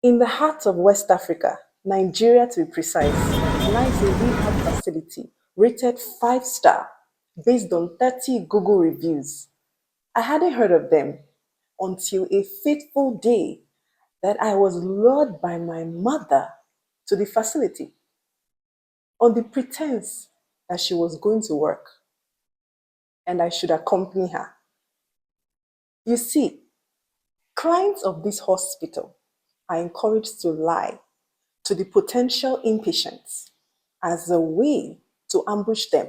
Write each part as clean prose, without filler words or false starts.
In the heart of West Africa, Nigeria to be precise, lies a rehab facility rated 5-star based on 30 Google reviews. I hadn't heard of them until a fateful day that I was lured by my mother to the facility on the pretense that she was going to work and I should accompany her. You see, clients of this hospital are encouraged to lie to the potential inpatients as a way to ambush them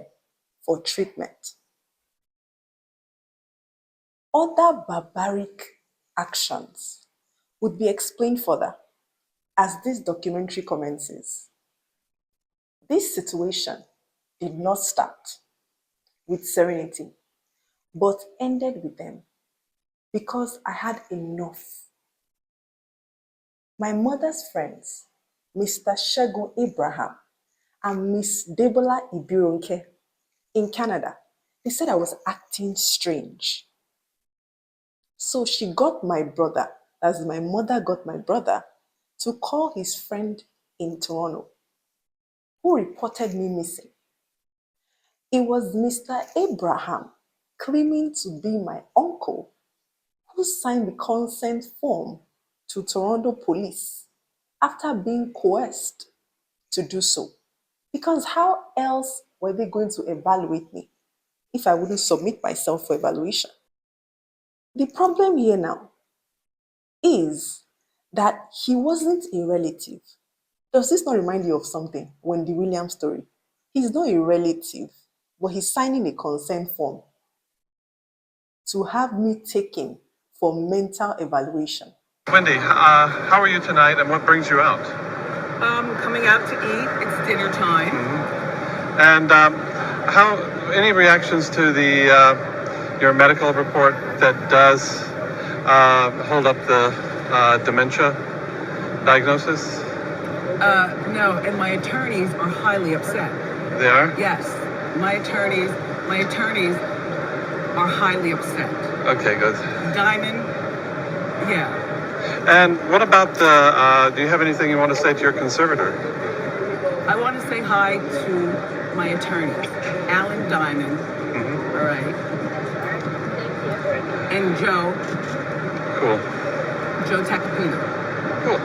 for treatment. Other barbaric actions would be explained further as this documentary commences. This situation did not start with Serenity, but ended with them because I had enough. My mother's friends, Mr. Shegun Abraham and Miss Debola Ibironke in Canada, they said I was acting strange. So she got my brother, as my mother got my brother, to call his friend in Toronto, who reported me missing. It was Mr. Abraham, claiming to be my uncle, who signed the consent form to Toronto police after being coerced to do so. Because how else were they going to evaluate me if I wouldn't submit myself for evaluation? The problem here now is that he wasn't a relative. Does this not remind you of something? Wendy Williams' story. He's not a relative, but he's signing a consent form to have me taken for mental evaluation. Wendy, how are you tonight and what brings you out? Coming out to eat. It's dinner time. Mm-hmm. And any reactions to your medical report that does hold up the dementia diagnosis? No, and my attorneys are highly upset. They are? Yes, my attorneys are highly upset. Okay, good. Diamond, yeah. And what about do you have anything you want to say to your conservator? I want to say hi to my attorneys, Alan Diamond, all right, and Joe. Cool. Joe Tacopino. Cool.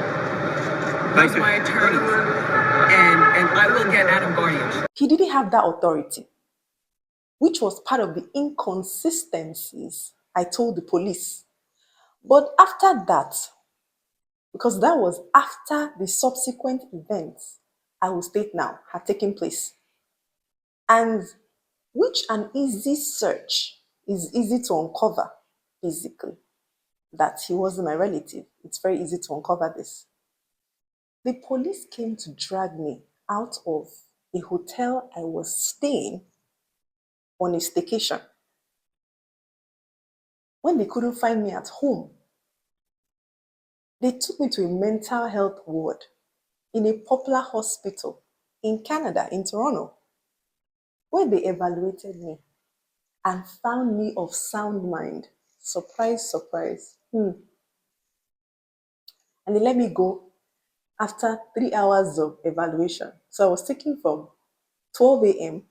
Those are my attorneys, and I will get out of guardianship. He didn't have that authority, which was part of the inconsistencies I told the police. But after that, because that was after the subsequent events I will state now had taken place, and which an easy search is easy to uncover, basically, that he wasn't my relative. It's very easy to uncover this. The police came to drag me out of a hotel I was staying on a staycation when they couldn't find me at home. They took me to a mental health ward in a popular hospital in Canada, in Toronto, where they evaluated me and found me of sound mind. Surprise, surprise. And they let me go after 3 hours of evaluation. So I was taken from 12 a.m.,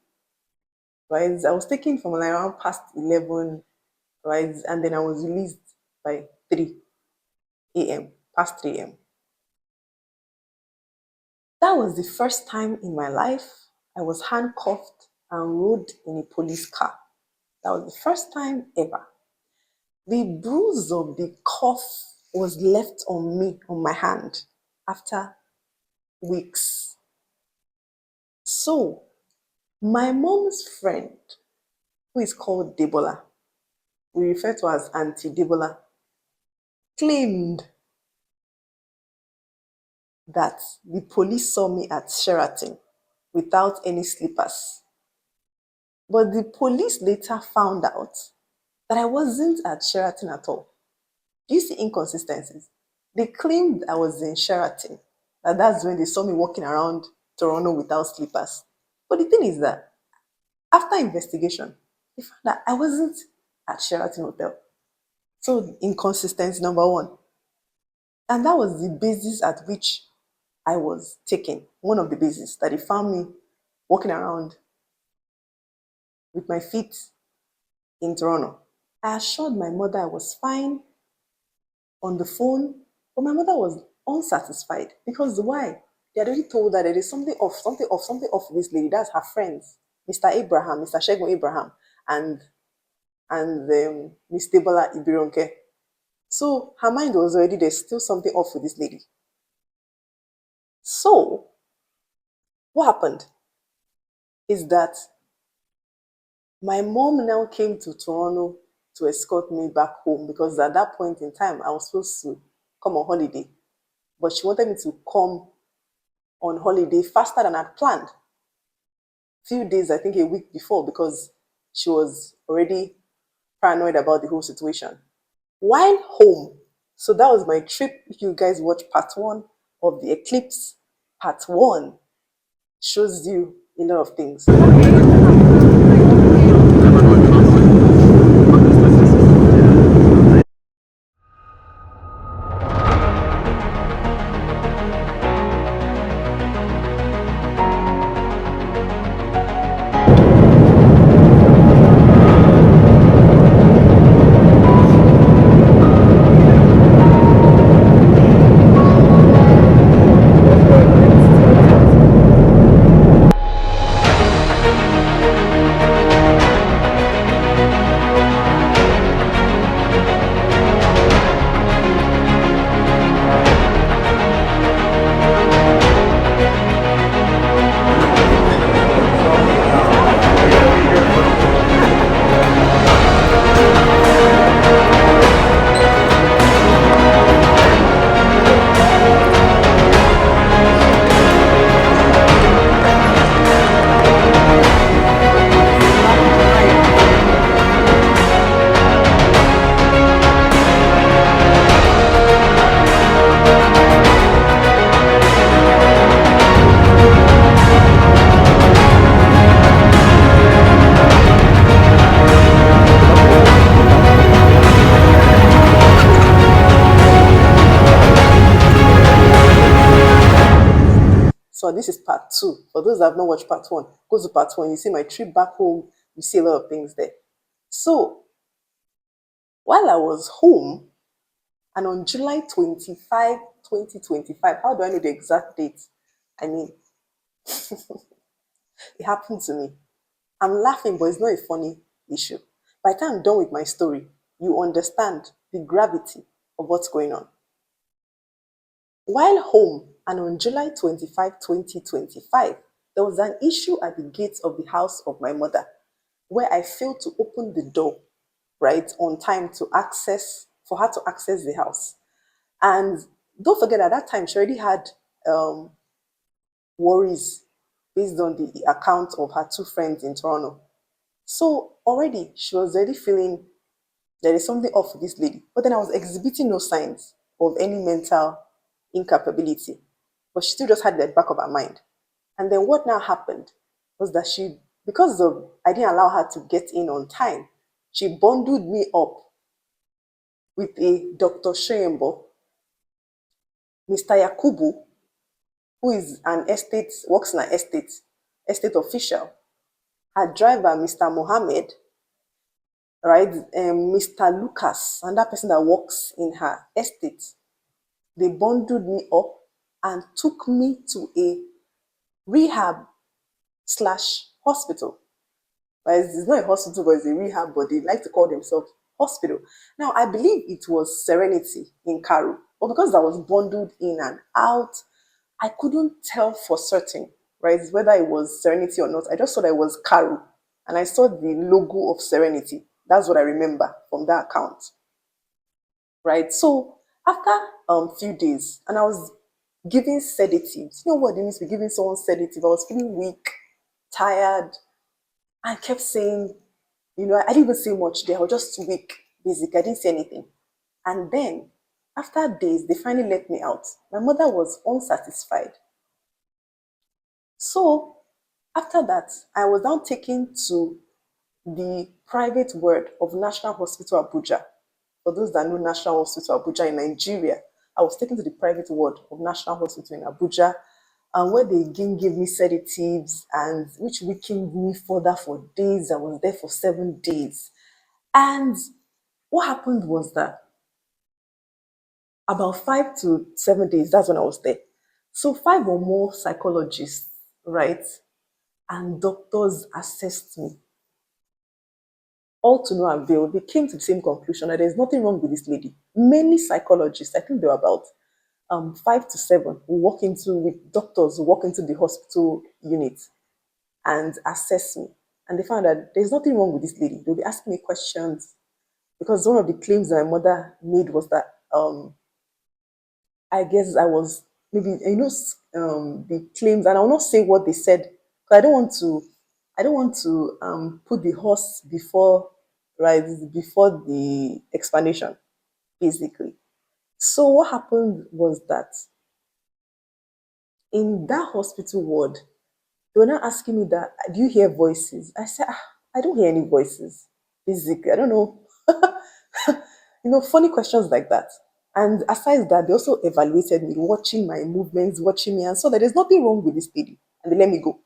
right? I was taken from like around past 11, right? And then I was released by 3 a.m., past 3 a.m. That was the first time in my life I was handcuffed and rode in a police car. That was the first time ever. The bruise of the cuff was left on me, on my hand, after weeks. So, my mom's friend, who is called Debola, we refer to as Auntie Debola, claimed that the police saw me at Sheraton without any slippers. But the police later found out that I wasn't at Sheraton at all. Do you see inconsistencies? They claimed I was in Sheraton, that's when they saw me walking around Toronto without slippers. But the thing is that after investigation, they found that I wasn't at Sheraton Hotel. So inconsistency number one. And that was the basis at which I was taken. One of the bases that they found me walking around with my feet in Toronto. I assured my mother I was fine on the phone, but my mother was unsatisfied because why? They had already told her that there is something off, something off, something off with this lady. That's her friends, Mr. Abraham, Mr. Shegun Abraham, and Miss Debola Ibironke. So her mind was already there's still something off with this lady. So what happened is that my mom now came to Toronto to escort me back home because at that point in time I was supposed to come on holiday, but she wanted me to come on holiday faster than I'd planned. Few days, I think a week before, because she was already paranoid about the whole situation. While home, so that was my trip. If you guys watch part one of the Eclipse, part one shows you a lot of things. So this is part two. For those that have not watched part one, go to part one. You see my trip back home. You see a lot of things there. So while I was home, and on July 25, 2025, how do I know the exact date? I mean, it happened to me. I'm laughing, but it's not a funny issue. By the time I'm done with my story, you understand the gravity of what's going on. While home and on July 25, 2025, there was an issue at the gates of the house of my mother where I failed to open the door right on time to access for her to access the house. And don't forget at that time she already had worries based on the account of her two friends in Toronto. So already she was already feeling there is something off with this lady. But then I was exhibiting no signs of any mental incapability. But she still just had that back of her mind. And then what now happened was that because of I didn't allow her to get in on time, she bundled me up with a Dr. Sheyembo, Mr. Yakubu, who is works in an estate official, her driver, Mr. Mohammed, right, Mr. Lucas, and that person that works in her estate. They bundled me up and took me to a rehab slash hospital. But it's not a hospital, but it's a rehab, but they like to call themselves hospital. Now, I believe it was Serenity in Karu, but because I was bundled in and out, I couldn't tell for certain, right, whether it was Serenity or not. I just saw that it was Karu, and I saw the logo of Serenity. That's what I remember from that account, right? So after a few days, and I was giving sedatives. You know what it means to be giving someone sedative? I was feeling weak, tired. I kept saying, I didn't even say much there. I was just weak, basic. I didn't say anything. And then, after days, they finally let me out. My mother was unsatisfied. So, after that, I was now taken to the private ward of National Hospital Abuja. For those that know National Hospital Abuja in Nigeria, I was taken to the private ward of National Hospital in Abuja, and where they again gave me sedatives, and which weakened me further for days. I was there for 7 days. And what happened was that about 5 to 7 days, that's when I was there. So 5 or more psychologists, right, and doctors assessed me, all to no avail. They came to the same conclusion that there's nothing wrong with this lady. Many psychologists, I think there were about 5 to 7, who walk into, with doctors who walk into the hospital unit and assess me. And they found that there's nothing wrong with this lady. They'll be asking me questions, because one of the claims that my mother made was that I guess I was, maybe, the claims, and I will not say what they said, because I don't want to put the horse before, right, before the explanation, basically. So what happened was that in that hospital ward, they were not asking me that, do you hear voices? I said, I don't hear any voices. Basically, I don't know. Funny questions like that. And aside that, they also evaluated me, watching my movements, watching me, and saw that there's nothing wrong with this lady. And they let me go.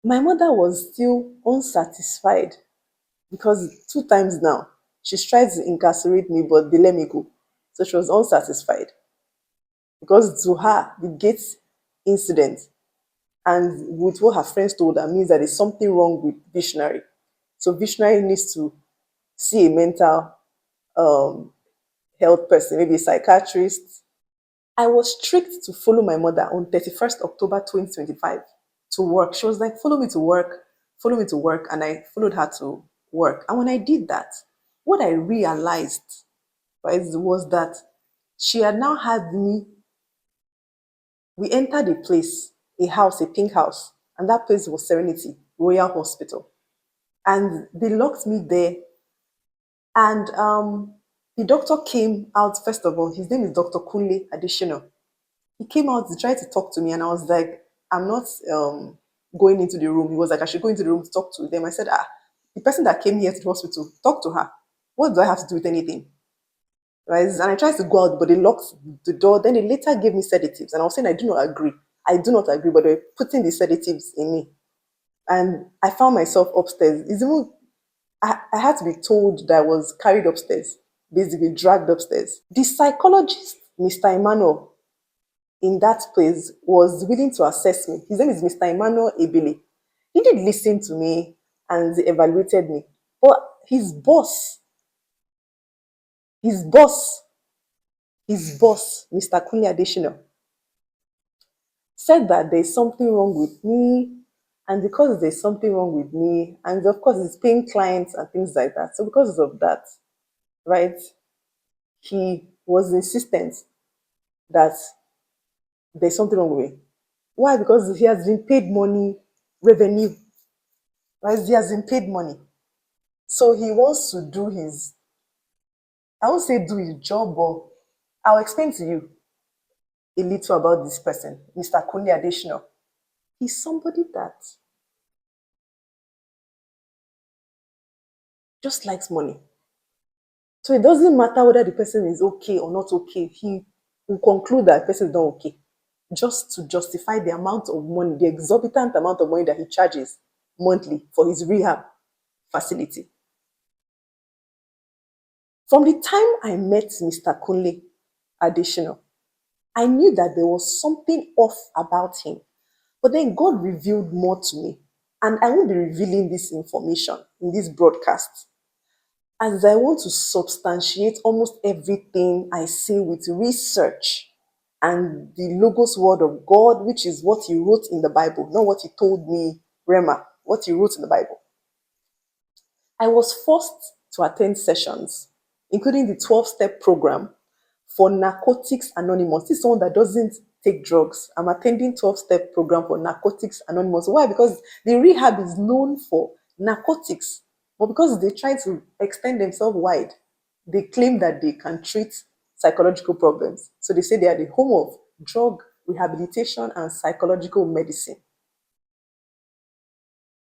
My mother was still unsatisfied, because 2 times now she's tried to incarcerate me, but they let me go. So she was unsatisfied, because to her, the Gates incident and with what her friends told her means that there's something wrong with Visionary. So Visionary needs to see a mental um, health person, maybe a psychiatrist. I was strict to follow my mother on 31st October 2025 to work. She was like, follow me to work. And I followed her to work. And when I did that, what I realized, right, was that she had now had me. We entered a place, a house, a pink house, and that place was Serenity Royale Hospital. And they locked me there. And the doctor came out, first of all. His name is Dr. Kunle Adesina. He came out to try to talk to me, and I was like, I'm not going into the room. He was like, I should go into the room to talk to them. I said, the person that came here to the hospital, talk to her. What do I have to do with anything? Right? And I tried to go out, but they locked the door. Then they later gave me sedatives, and I was saying, I do not agree. I do not agree, but they're putting the sedatives in me. And I found myself upstairs. It's even, I had to be told that I was carried upstairs, basically dragged upstairs. The psychologist, Mr. Emmanuel, in that place was willing to assess me. His name is Mr. Emmanuel Ebele. He did listen to me and evaluated me. But his boss, Mr. Kunle Adesina, said that there's something wrong with me. And because there's something wrong with me, and of course he's paying clients and things like that. So because of that, right, he was insistent that there's something wrong with me. Why? Because he has been paid money, revenue, right? He has been paid money. So he wants to do his, I won't say do his job, but I'll explain to you a little about this person, Mr. Kunle Adesina. He's somebody that just likes money. So it doesn't matter whether the person is okay or not okay. He will conclude that the person is not okay, just to justify the amount of money, the exorbitant amount of money that he charges monthly for his rehab facility. From the time I met Mr. Kunle Adesina, I knew that there was something off about him. But then God revealed more to me. And I won't be revealing this information in this broadcast, as I want to substantiate almost everything I say with research and the Logos Word of God, which is what he wrote in the Bible, not what he told me, Rema, what he wrote in the Bible. I was forced to attend sessions, including the 12-step program for Narcotics Anonymous. This is someone that doesn't take drugs. I'm attending 12-step program for Narcotics Anonymous. Why? Because the rehab is known for narcotics. But because they try to extend themselves wide, they claim that they can treat psychological problems. So they say they are the home of drug rehabilitation and psychological medicine.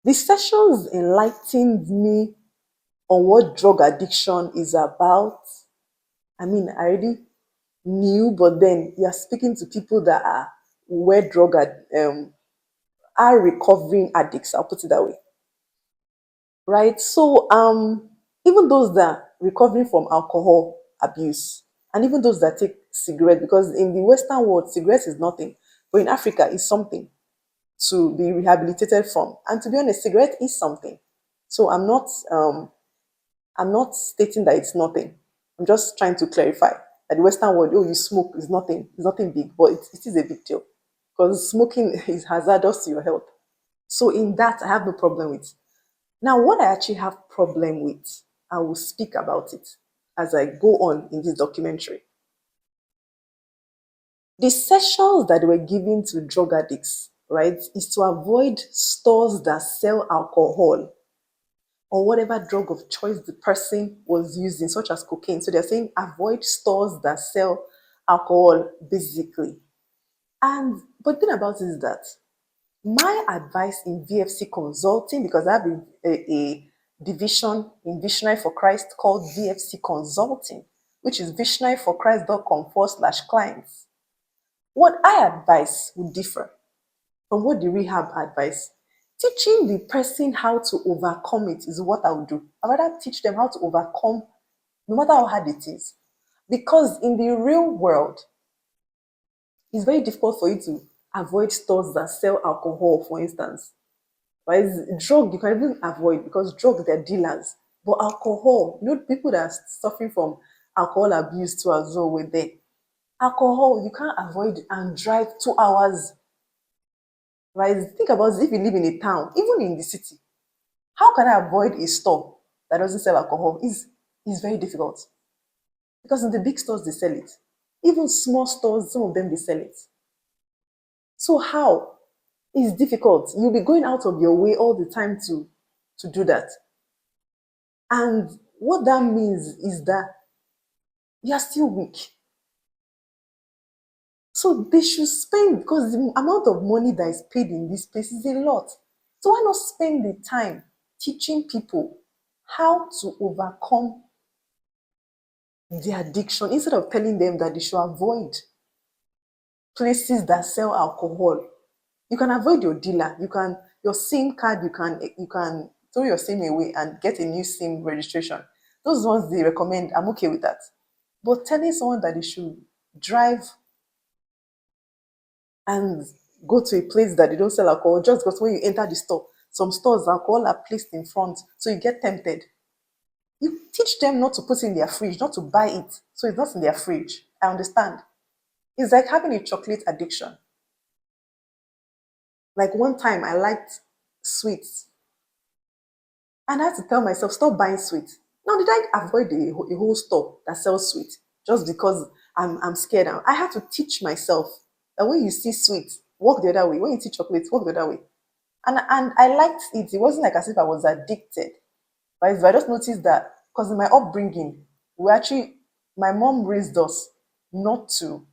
The sessions enlightened me on what drug addiction is about. I mean, I already knew, but then you're speaking to people that are where are recovering addicts. I'll put it that way, right? So, even those that are recovering from alcohol abuse, and even those that take cigarette, because in the Western world, cigarettes is nothing, but in Africa, it's something to be rehabilitated from. And to be honest, cigarette is something. So I'm not stating that it's nothing. I'm just trying to clarify that the Western world, oh, you smoke is nothing, it's nothing big, but it is a big deal because smoking is hazardous to your health. So in that, I have no problem with. Now, what I actually have problem with, I will speak about it as I go on in this documentary. The sessions that were given to drug addicts, right, is to avoid stores that sell alcohol or whatever drug of choice the person was using, such as cocaine. So they're saying avoid stores that sell alcohol, basically. And but the thing about it is that my advice in VFC consulting, because I have a division in Visionary for Christ called VFC Consulting, which is visionaryforchrist.com/clients. What I advise would differ from what the rehab advice. Teaching the person how to overcome it is what I would do. I'd rather teach them how to overcome no matter how hard it is. Because in the real world, it's very difficult for you to avoid stores that sell alcohol, for instance. Right? Drug, you can even avoid because drug, they're dealers. But alcohol, people that are suffering from alcohol abuse too as well were there. Alcohol, you can't avoid and drive 2 hours. Right? Think about it, if you live in a town, even in the city, how can I avoid a store that doesn't sell alcohol? Is very difficult. Because in the big stores, they sell it. Even small stores, some of them, they sell it. So how? It's difficult. You'll be going out of your way all the time to do that. And what that means is that you're still weak. So they should spend, because the amount of money that is paid in this place is a lot. So why not spend the time teaching people how to overcome the addiction instead of telling them that they should avoid places that sell alcohol? You can avoid your dealer. Your SIM card, you can throw your SIM away and get a new SIM registration. Those ones they recommend, I'm okay with that. But telling someone that they should drive and go to a place that they don't sell alcohol just because when you enter the store, some stores alcohol are placed in front, so you get tempted. You teach them not to put in their fridge, not to buy it, so it's not in their fridge. I understand. It's like having a chocolate addiction. Like one time I liked sweets and I had to tell myself, stop buying sweets. Now, did I avoid a whole store that sells sweets just because I'm scared? I had to teach myself that when you see sweets, walk the other way. When you see chocolates, walk the other way. And I liked it. It wasn't like as if I was addicted. But I just noticed that because in my upbringing, my mom raised us not to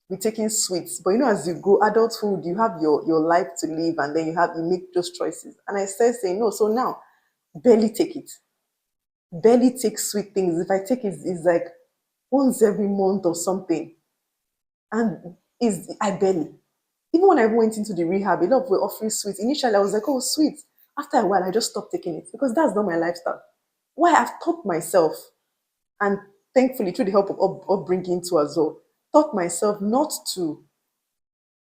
be taking sweets. But as you grow adulthood, you have your life to live and then you make those choices. And I started saying no. So now barely take it. Barely take sweet things. If I take it, it's like once every month or something. And I barely. Even when I went into the rehab, a lot of were offering sweets. Initially, I was like, oh, sweet. After a while, I just stopped taking it because that's not my lifestyle. Why I've taught myself, and thankfully through the help of upbringing too as well, taught myself not to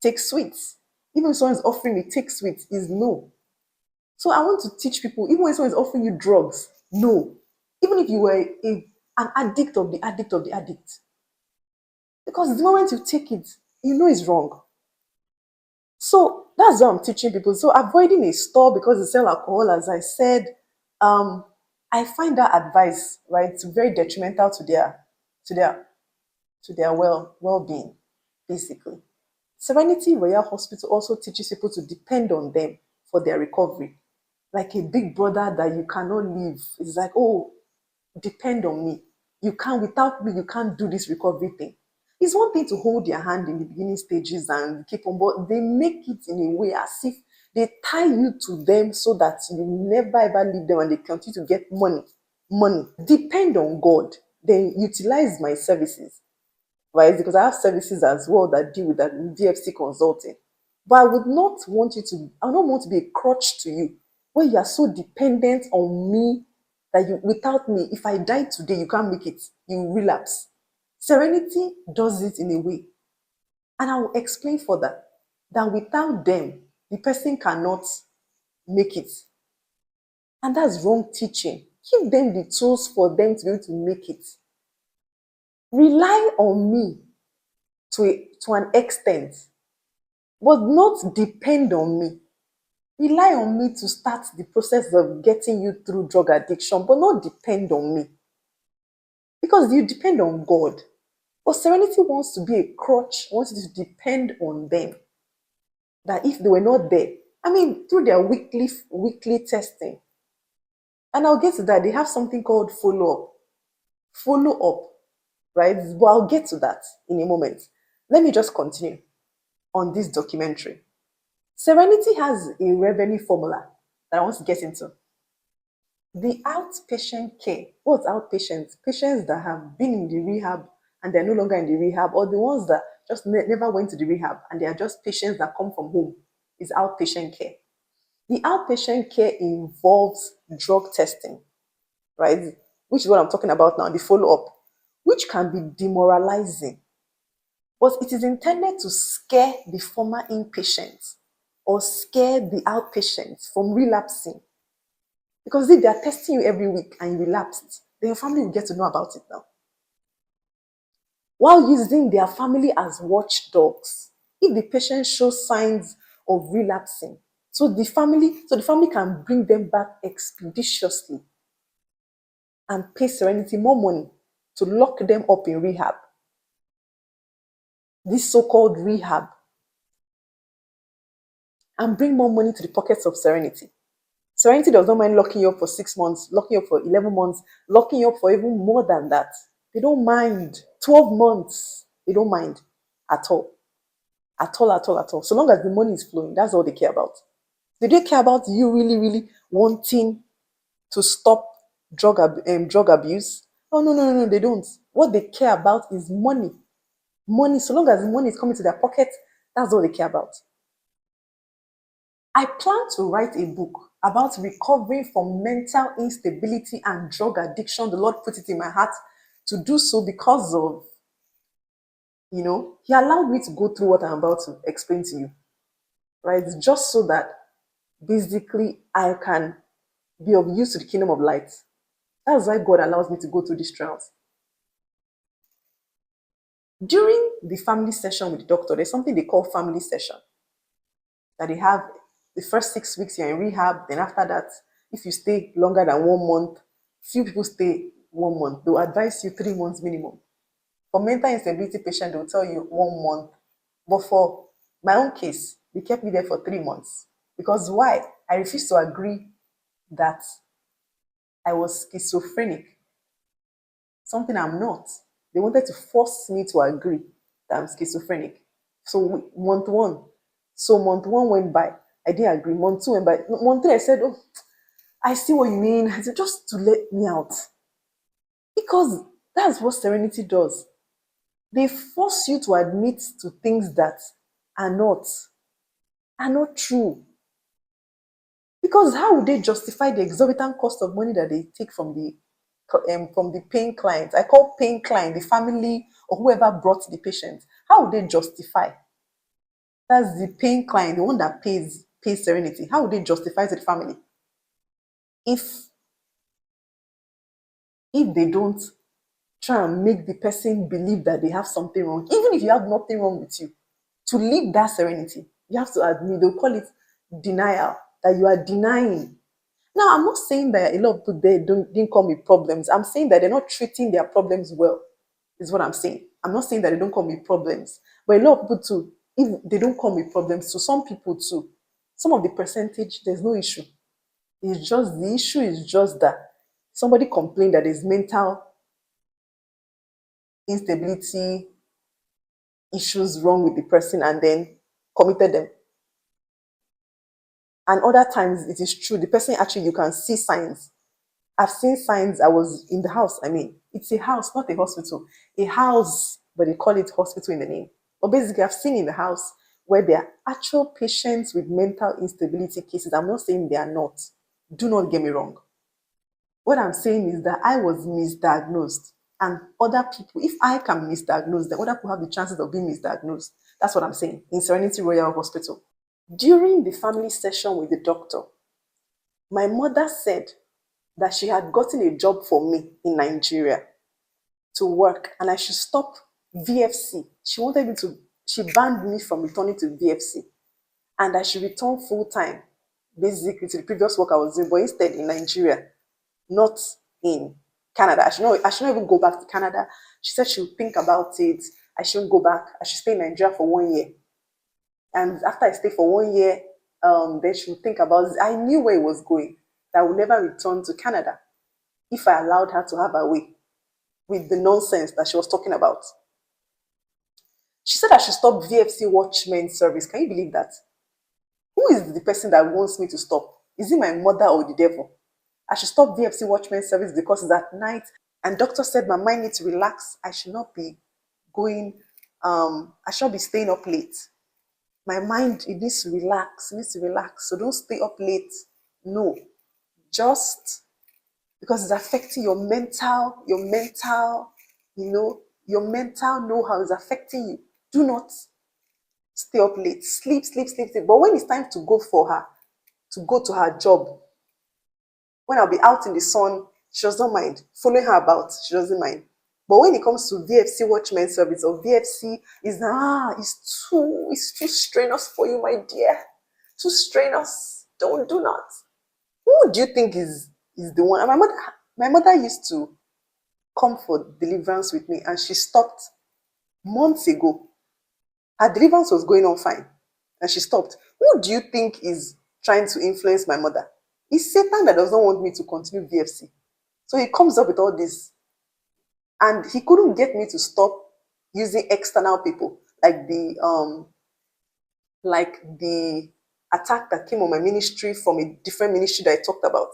take sweets. Even if someone's offering me take sweets, is no. So I want to teach people, even when someone is offering you drugs, no. Even if you were an addict of the addict of the addict. Because the moment you take it, you know it's wrong. So that's what I'm teaching people. So avoiding a store because they sell alcohol, as I said, I find that advice, right, very detrimental to their well-being, basically. Serenity Royale Hospital also teaches people to depend on them for their recovery. like a big brother that you cannot leave. It's like, oh, depend on me. You can't, without me, you can't do this recovery thing. It's one thing to hold your hand in the beginning stages and keep on, but they make it in a way as if they tie you to them so that you never ever leave them and they continue to get money. Money. Depend on God. Then utilize my services, right? Because I have services as well that deal with that VfC consulting. But I would not want you to, I don't want to be a crutch to you where you are so dependent on me that you, without me, if I die today, you can't make it. You relapse. Serenity does it in a way. And I will explain further that without them, the person cannot make it. And that's wrong teaching. Give them the tools for them to be able to make it. Rely on me to an extent, but not depend on me. Rely on me to start the process of getting you through drug addiction, but not depend on me. Because you depend on God. But Serenity wants to be a crutch, wants you to depend on them. That if they were not there, I mean, through their weekly testing, and I'll get to that, they have something called follow-up. Follow-up, right? But I'll get to that in a moment. Let me just continue on this documentary. Serenity has a revenue formula that I want to get into. The outpatient care. What's outpatient? Patients that have been in the rehab and they're no longer in the rehab, or the ones that just never went to the rehab and they are just patients that come from home, is outpatient care. The outpatient care involves drug testing, right? Which is what I'm talking about now, the follow-up, which can be demoralizing. But it is intended to scare the former inpatients or scare the outpatients from relapsing. Because if they are testing you every week and you relapsed, then your family will get to know about it now. While using their family as watchdogs, if the patient shows signs of relapsing, so the family can bring them back expeditiously and pay Serenity more money to lock them up in rehab. This so-called rehab, and bring more money to the pockets of Serenity. Serenity does not mind locking you up for 6 months, locking you up for 11 months, locking you up for even more than that. They don't mind. 12 months. They don't mind at all. At all, at all, at all. So long as the money is flowing, that's all they care about. They don't care about you really wanting to stop drug abuse. Oh, no, they don't. What they care about is money. Money. So long as the money is coming to their pocket, that's all they care about. I plan to write a book about recovering from mental instability and drug addiction. The Lord put it in my heart to do so because of, He allowed me to go through what I'm about to explain to you, right? Just so that basically I can be of use to the kingdom of light. That's why God allows me to go through these trials. During the family session with the doctor, there's something they call family session that they have. The first 6 weeks you're in rehab, then after that, if you stay longer than 1 month, few people stay 1 month. They'll advise you 3 months minimum. For mental instability patient, they'll tell you 1 month. But for my own case, they kept me there for 3 months. Because why? I refused to agree that I was schizophrenic. Something I'm not. They wanted to force me to agree that I'm schizophrenic. So month one went by. I didn't agree. Month 2 went by. Month 3, I said, oh, I see what you mean. I said, just to let me out. Because that's what Serenity does. They force you to admit to things that are not true. Because how would they justify the exorbitant cost of money that they take from the paying client? I call paying client the family or whoever brought the patient. How would they justify? That's the paying client, the one that pays Serenity. How would they justify to the family if they don't try and make the person believe that they have something wrong, even if you have nothing wrong with you? To leave that Serenity, you have to admit, they'll call it denial, that you are denying. Now, I'm not saying that a lot of people there didn't come with problems. I'm saying that they're not treating their problems well, is what I'm saying. I'm not saying that they don't come with problems. But a lot of people too, if they don't come with problems, to some people too, some of the percentage, there's no issue. It's just the issue is just that somebody complained that there's mental instability issues wrong with the person and then committed them. And other times it is true, the person actually, you can see signs. I've seen signs. I was in the house. I mean, it's a house, not a hospital. A house, but they call it hospital in the name. But basically, I've seen in the house where there are actual patients with mental instability cases. I'm not saying they are not. Do not get me wrong. What I'm saying is that I was misdiagnosed. And other people, if I can misdiagnose, then other people have the chances of being misdiagnosed. That's what I'm saying in Serenity Royale Hospital. During the family session with the doctor, my mother said that she had gotten a job for me in Nigeria to work and I should stop VFC. She wanted me to, she banned me from returning to VFC and I should return full time, basically to the previous work I was doing, but instead in Nigeria, not in Canada. I should not even go back to Canada. She said she would think about it. I shouldn't go back. I should stay in Nigeria for 1 year. And after I stay for 1 year, then she would think about it. I knew where it was going, that I would never return to Canada if I allowed her to have her way with the nonsense that she was talking about. She said I should stop VFC Watchmen service. Can you believe that? Who is the person that wants me to stop? Is it my mother or the devil? I should stop VFC Watchmen service because it's at night. And doctor said my mind needs to relax. I should not be going, I should not be staying up late. My mind, it needs to relax, So don't stay up late. No, just because it's affecting your mental, your mental know-how is affecting you. Do not stay up late. Sleep. But when it's time to go for her, to go to her job, when I'll be out in the sun, she doesn't mind. Following her about, she doesn't mind. But when it comes to VFC Watchman service or VFC, it's too strenuous for you, my dear. Too strenuous. Do not. Who do you think is the one? And my mother used to come for Deliverance with me and she stopped months ago. Her Deliverance was going on fine and she stopped. Who do you think is trying to influence my mother? It's Satan that does not want me to continue VFC. So he comes up with all this. And he couldn't get me to stop using external people, like the attack that came on my ministry from a different ministry that I talked about.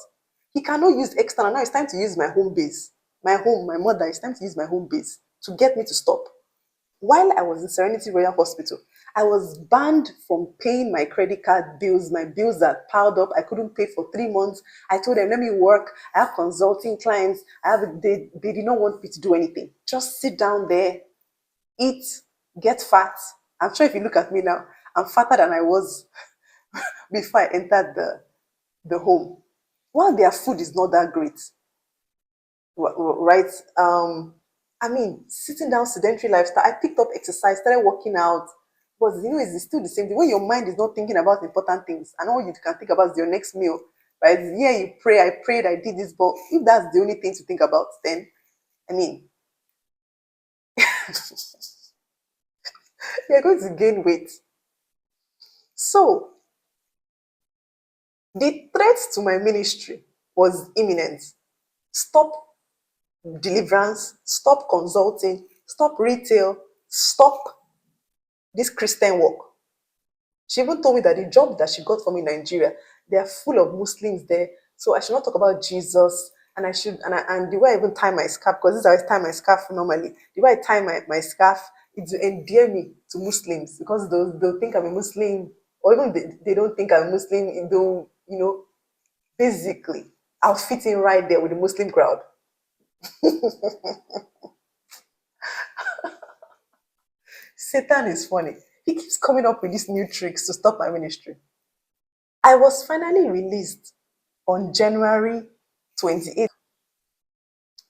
He cannot use external. Now it's time to use my home base. My mother, it's time to use my home base to get me to stop. While I was in Serenity Royale Hospital, I was banned from paying my credit card bills. My bills that piled up. I couldn't pay for 3 months. I told them, let me work. I have consulting clients. They did not want me to do anything. Just sit down there, eat, get fat. I'm sure if you look at me now, I'm fatter than I was before I entered the home. While their food is not that great, right? I mean, sitting down, sedentary lifestyle. I picked up exercise, started working out. But it's still the same thing. When your mind is not thinking about important things, and all you can think about is your next meal, right? Yeah, you pray. I prayed. I did this, but if that's the only thing to think about, then I mean, you're going to gain weight. So the threat to my ministry was imminent. Stop Deliverance, stop consulting, stop retail, stop this Christian work. She even told me that the job that she got from in Nigeria, they are full of Muslims there. So I should not talk about Jesus. And I should, and the way I even tie my scarf, because this is how I tie my scarf normally. The way I tie my scarf, it's to endear me to Muslims because they'll think I'm a Muslim, or even they don't think I'm a Muslim, though, basically, I'll fit in right there with the Muslim crowd. Satan is funny. He keeps coming up with these new tricks to stop my ministry. I was finally released on January 28th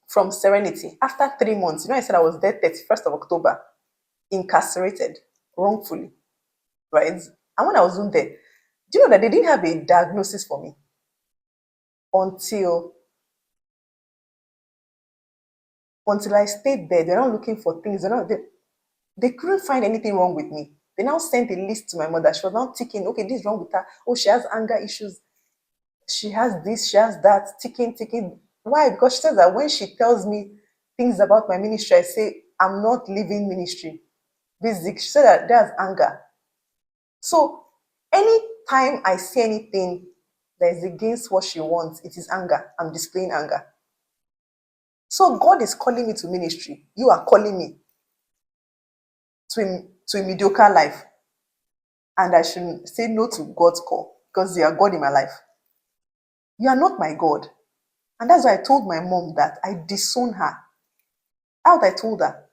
from Serenity after 3 months. I said I was there 31st of October, incarcerated wrongfully, right? And when I was in there, do you know that they didn't have a diagnosis for me until I stayed there? They're not looking for things. They couldn't find anything wrong with me. They now sent a list to my mother. She was now ticking, okay, this is wrong with her. Oh, she has anger issues. She has this, she has that, ticking, ticking. Why? Because she says that when she tells me things about my ministry, I say, I'm not leaving ministry. Basic. She said that there's anger. So anytime I see anything that is against what she wants, it is anger. I'm displaying anger. So God is calling me to ministry. You are calling me to a mediocre life. And I should say no to God's call because you are God in my life. You are not my God. And that's why I told my mom that I disown her. How I told her.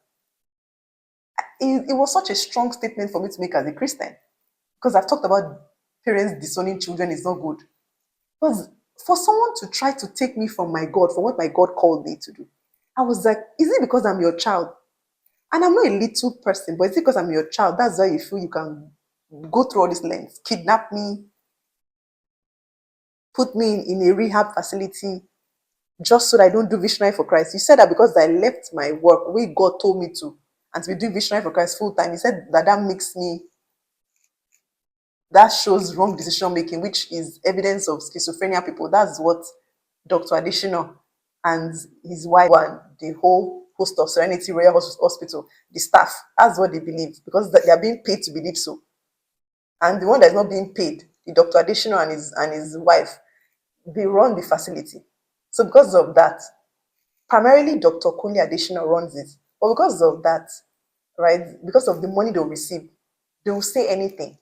It was such a strong statement for me to make as a Christian. Because I've talked about parents disowning children is not good. Because for someone to try to take me from my God, from what my God called me to do, I was like, is it because I'm your child? And I'm not a little person, but is it because I'm your child? That's why you feel you can go through all this lengths, kidnap me, put me in a rehab facility, just so that I don't do Visionary for Christ. You said that because I left my work, where God told me to, and to be doing Visionary for Christ full time. He said that makes me, that shows wrong decision making, which is evidence of schizophrenia people. That's what Dr. Adesina and his wife and the whole host of Serenity Royale Hospital, the staff, that's what they believe, because they are being paid to believe so. And the one that's not being paid, the Dr. Adesina and his wife, they run the facility. So because of that, primarily Dr. Kunle Adesina runs it. But because of that, right, because of the money they'll receive, they will say anything.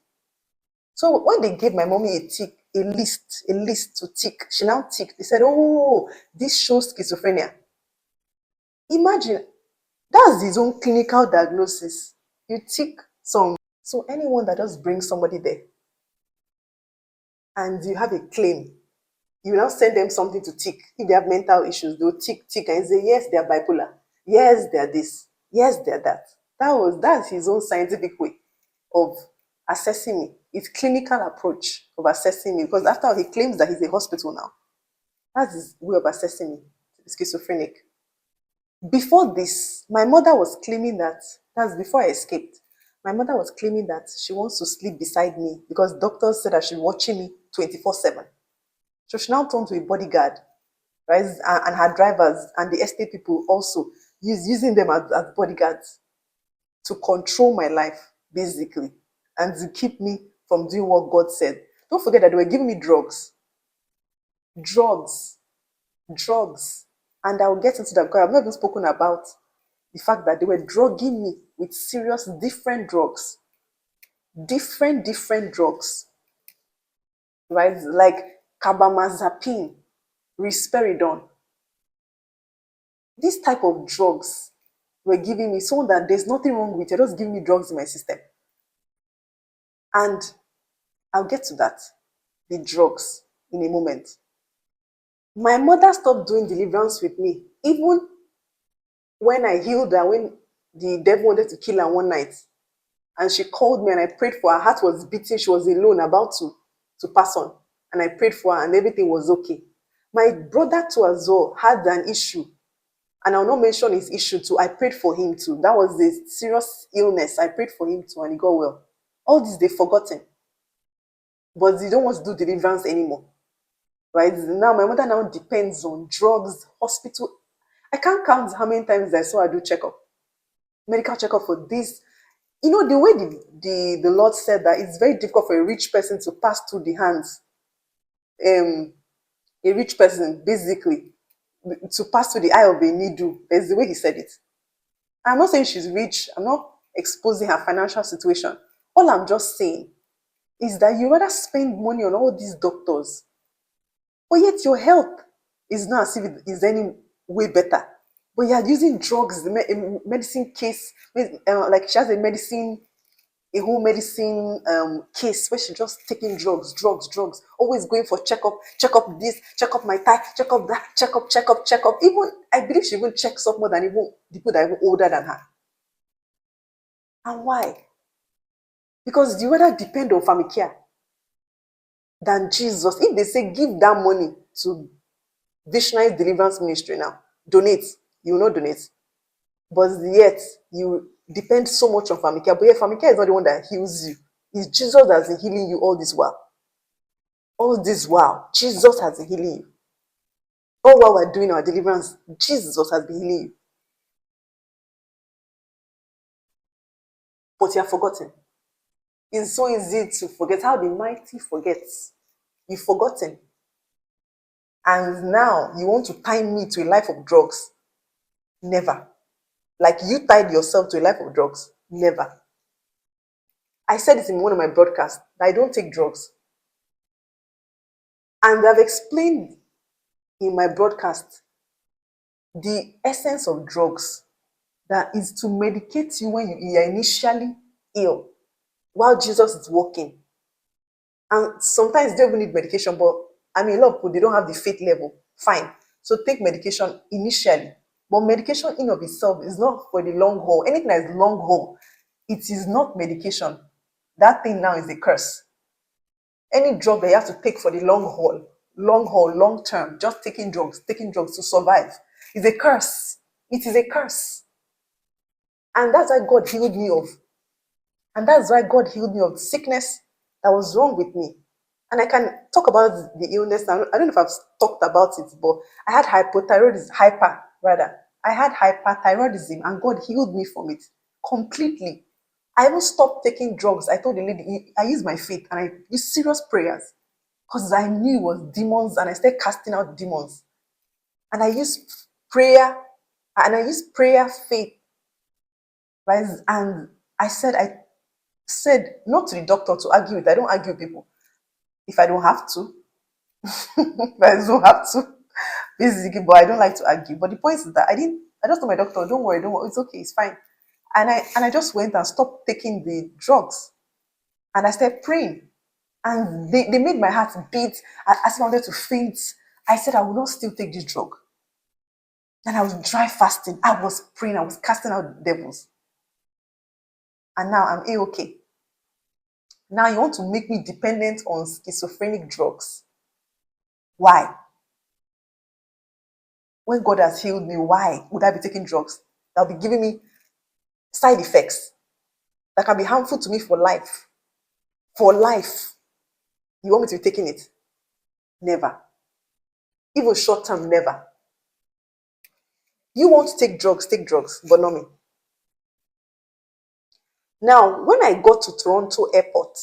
So when they gave my mommy a list to tick, she now ticked. They said, oh, this shows schizophrenia. Imagine, that's his own clinical diagnosis. You tick some. So anyone that just brings somebody there and you have a claim, you now send them something to tick. If they have mental issues, they'll tick, and say, yes, they are bipolar. Yes, they are this. Yes, they are that. That's his own scientific way of assessing me. His clinical approach of assessing me. Because after all, he claims that he's a hospital now. That's his way of assessing me. Schizophrenic. Before this, my mother was claiming that's before I escaped. My mother was claiming that she wants to sleep beside me because doctors said that she's watching me 24/7. So she now turned to a bodyguard, right? And her drivers and the estate people also using them as bodyguards to control my life, basically, and to keep me from doing what God said. Don't forget that they were giving me drugs. Drugs. Drugs. And I'll get into that because I've not even spoken about the fact that they were drugging me with serious different drugs. Different drugs. Right? Like carbamazepine, risperidone. This type of drugs were giving me so that there's nothing wrong with it. They're just giving me drugs in my system. And I'll get to that. The drugs in a moment. My mother stopped doing deliverance with me. Even when I healed her, when the devil wanted to kill her one night, and she called me and I prayed for her. Her heart was beating. She was alone, about to pass on. And I prayed for her and everything was okay. My brother too as well had an issue. And I'll not mention his issue too. I prayed for him too. That was a serious illness. I prayed for him too and he got well. All this they've forgotten. But they don't want to do deliverance anymore. Right? Now my mother now depends on drugs, hospital. I can't count how many times I saw her do checkup. Medical checkup for this. You know, the way the Lord said that it's very difficult for a rich person to pass through the hands. A rich person, basically, to pass through the eye of a needle. That's the way he said it. I'm not saying she's rich. I'm not exposing her financial situation. All I'm just saying is that you rather spend money on all these doctors, but yet your health is not as if it is any way better. But you're using drugs, the medicine case, like she has a whole medicine case where she's just taking drugs, always going for check up this, check up my thigh, check up that, check up. Even, I believe she even checks up more than even the people that are even older than her. And why? Because you rather depend on pharmacare than Jesus. If they say give that money to Visionary Deliverance Ministry now, donate, you will not donate. But yet, you depend so much on pharmacare. But yet, pharmacare is not the one that heals you. It's Jesus that's healing you all this while. All this while, Jesus has been healing you. All while we're doing our deliverance, Jesus has been healing you. But you have forgotten. It's so easy to forget. How the mighty forgets. You've forgotten. And now you want to tie me to a life of drugs. Never. Like you tied yourself to a life of drugs. Never. I said it in one of my broadcasts that I don't take drugs. And I've explained in my broadcast the essence of drugs, that is to medicate you when you are initially ill while Jesus is working. And sometimes they don't even need medication, but I mean, a lot of people, they don't have the faith level. Fine. So take medication initially. But medication in of itself is not for the long haul. Anything that is long haul, it is not medication. That thing now is a curse. Any drug that you have to take for the long haul, long term, just taking drugs to survive, is a curse. It is a curse. And that's why God healed me of. And that's why God healed me of the sickness that was wrong with me. And I can talk about the illness. I don't know if I've talked about it, but I had hypothyroidism, I had hyperthyroidism, and God healed me from it completely. I even stopped taking drugs. I told the lady, I used my faith and I used serious prayers because I knew it was demons, and I started casting out demons. And I used prayer, faith, right? And I said not to the doctor to argue with. I don't argue with people if I don't have to. If I don't have to, basically, but I don't like to argue. But the point is that I just told my doctor, don't worry, it's okay, it's fine. And I just went and stopped taking the drugs. And I started praying. And they made my heart beat as if I wanted to faint. I said I will not still take this drug. And I was dry fasting. I was praying. I was casting out devils. And now I'm A-okay. Now you want to make me dependent on schizophrenic drugs. Why? When God has healed me, why would I be taking drugs that will be giving me side effects that can be harmful to me for life? For life. You want me to be taking it? Never. Even short term, never. You want to take drugs, but not me. Now, when I got to Toronto airport,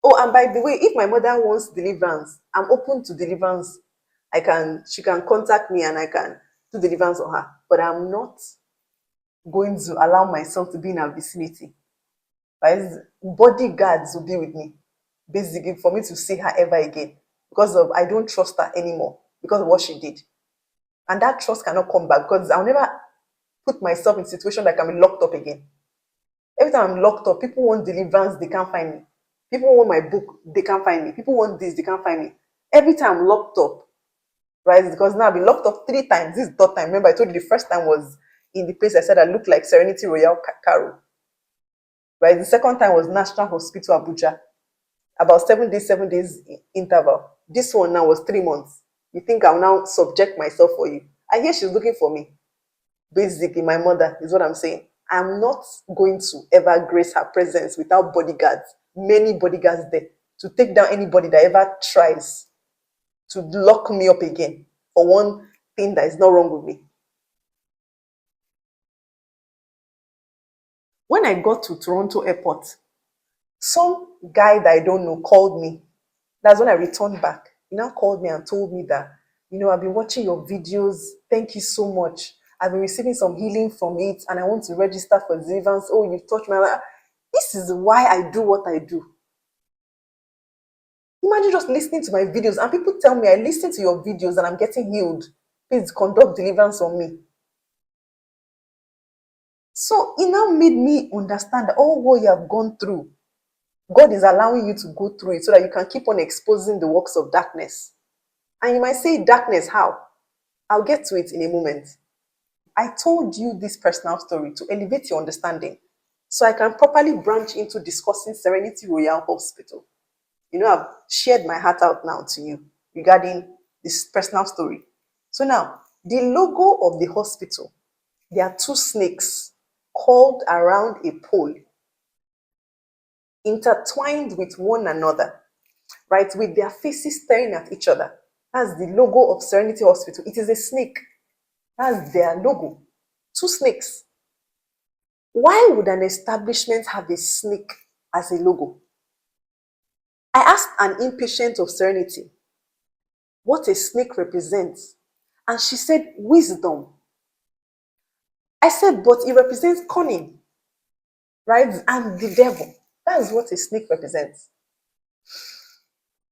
oh, and by the way, if my mother wants deliverance, I'm open to deliverance. She can contact me and I can do deliverance on her. But I'm not going to allow myself to be in her vicinity. Right? Bodyguards will be with me, basically, for me to see her ever again. Because of I don't trust her anymore because of what she did. And that trust cannot come back because I'll never put myself in a situation that I can be locked up again. Every time I'm locked up, people want deliverance, they can't find me. People want my book, they can't find me. People want this, they can't find me. Every time I'm locked up, right? Because now I've been locked up 3 times. This is the 3rd time. Remember, I told you the first time was in the place I said I looked like Serenity Royale Hospital. Right? The second time was National Hospital Abuja. About 7 days interval. This one now was 3 months. You think I'll now subject myself for you? I hear she's looking for me. Basically, my mother is what I'm saying. I'm not going to ever grace her presence without bodyguards, many bodyguards there, to take down anybody that ever tries to lock me up again for one thing that is not wrong with me. When I got to Toronto airport, some guy that I don't know called me. That's when I returned back. He now called me and told me that, I've been watching your videos. Thank you so much. I've been receiving some healing from it and I want to register for Deliverance. Oh, you've touched my life. This is why I do what I do. Imagine just listening to my videos and people tell me I listen to your videos and I'm getting healed. Please conduct deliverance on me. So it now made me understand that all what you have gone through, God is allowing you to go through it so that you can keep on exposing the works of darkness. And you might say, darkness, how? I'll get to it in a moment. I told you this personal story to elevate your understanding so I can properly branch into discussing Serenity Royale Hospital. I've shared my heart out now to you regarding this personal story. So now, the logo of the hospital, there are 2 snakes called around a pole. intertwined with one another, right? With their faces staring at each other. That's the logo of Serenity Hospital. It is a snake. That's their logo. Two snakes. Why would an establishment have a snake as a logo? I asked an inpatient of Serenity what a snake represents, and she said wisdom. I said, but it represents cunning, right? And the devil. That's what a snake represents.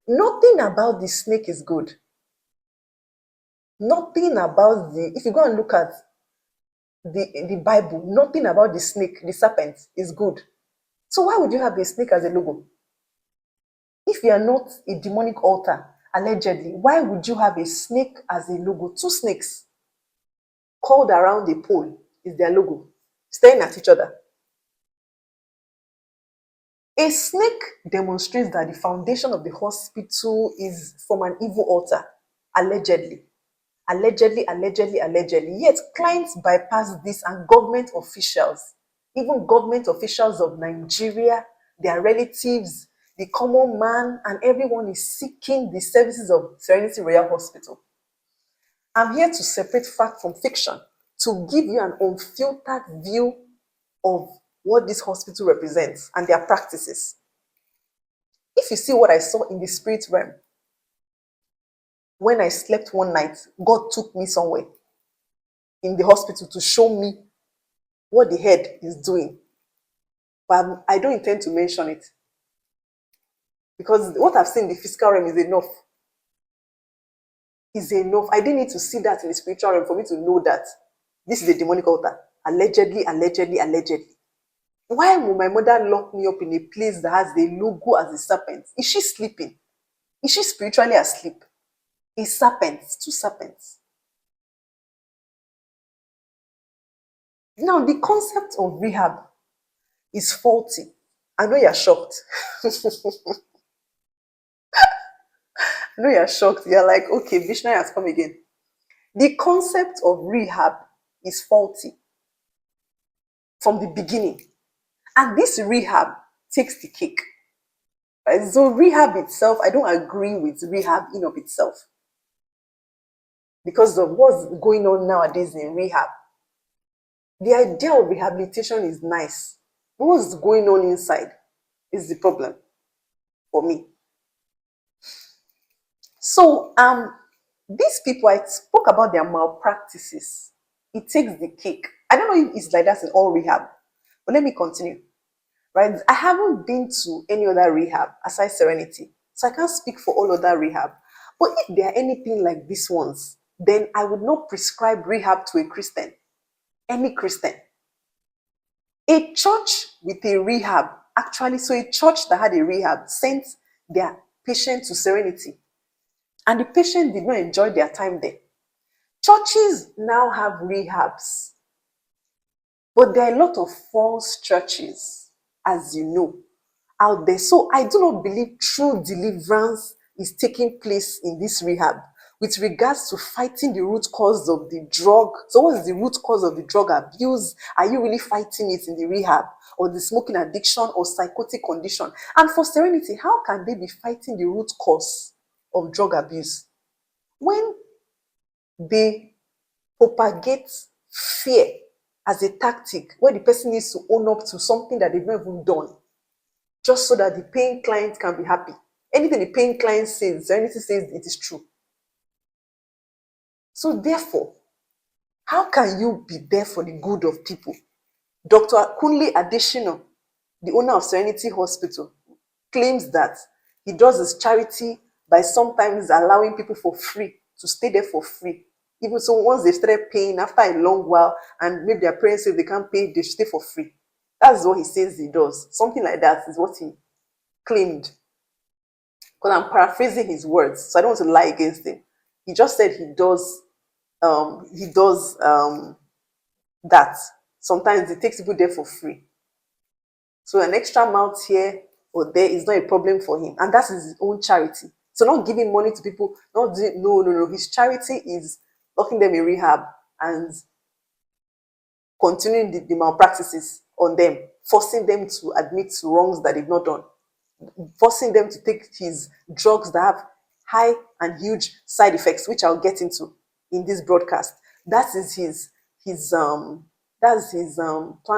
Nothing about the snake is good. Nothing about if you go and look at the Bible, nothing about the snake, the serpent, is good. So why would you have a snake as a logo? If you are not a demonic altar, allegedly, why would you have a snake as a logo? Two snakes called around a pole is their logo, staring at each other. A snake demonstrates that the foundation of the hospital is from an evil altar, allegedly. Allegedly. Yet clients bypass this, and government officials, even government officials of Nigeria, their relatives, the common man, and everyone is seeking the services of Serenity Royale Hospital. I'm here to separate fact from fiction, to give you an unfiltered view of what this hospital represents and their practices. If you see what I saw in the spirit realm, when I slept one night, God took me somewhere in the hospital to show me what the head is doing. But I don't intend to mention it, because what I've seen in the physical realm is enough. Is enough. I didn't need to see that in the spiritual realm for me to know that this is a demonic altar. Allegedly. Why will my mother lock me up in a place that has the logo as a serpent? Is she sleeping? Is she spiritually asleep? A serpent, two serpents. Now, the concept of rehab is faulty. I know you're shocked. I know you're shocked. You're like, okay, visionary has come again. The concept of rehab is faulty from the beginning. And this rehab takes the cake. Right? So rehab itself, I don't agree with rehab in of itself, because of what's going on nowadays in rehab. The idea of rehabilitation is nice. What's going on inside is the problem for me. So these people, I spoke about their malpractices. It takes the cake. I don't know if it's like that in all rehab, but let me continue. Right? I haven't been to any other rehab aside Serenity, so I can't speak for all other rehab. But if there are anything like these ones, then I would not prescribe rehab to a Christian, any Christian. A church with a rehab, actually, so a church that had a rehab sent their patient to Serenity, and the patient did not enjoy their time there. Churches now have rehabs, but there are a lot of false churches, as you know, out there. So I do not believe true deliverance is taking place in this rehab with regards to fighting the root cause of the drug. So what is the root cause of the drug abuse? Are you really fighting it in the rehab, or the smoking addiction, or psychotic condition? And for Serenity, how can they be fighting the root cause of drug abuse when they propagate fear as a tactic, where the person needs to own up to something that they've not even done, just so that the paying client can be happy? Anything the paying client says, Serenity says it is true. So therefore, how can you be there for the good of people? Dr. Kunle Adesina, the owner of Serenity Hospital, claims that he does his charity by sometimes allowing people for free to stay there for free. Even so, once they started paying after a long while, and maybe their parents say they can't pay, they stay for free. That's what he says he does. Something like that is what he claimed. Because I'm paraphrasing his words, so I don't want to lie against him. He just said he does that. Sometimes he takes people there for free. So an extra mouth here or there is not a problem for him. And that is his own charity. So not giving money to people, not doing, no. His charity is locking them in rehab and continuing the malpractices on them forcing them to admit to wrongs that they've not done, forcing them to take his drugs that have high and huge side effects, which I'll get into in this broadcast. That is his plan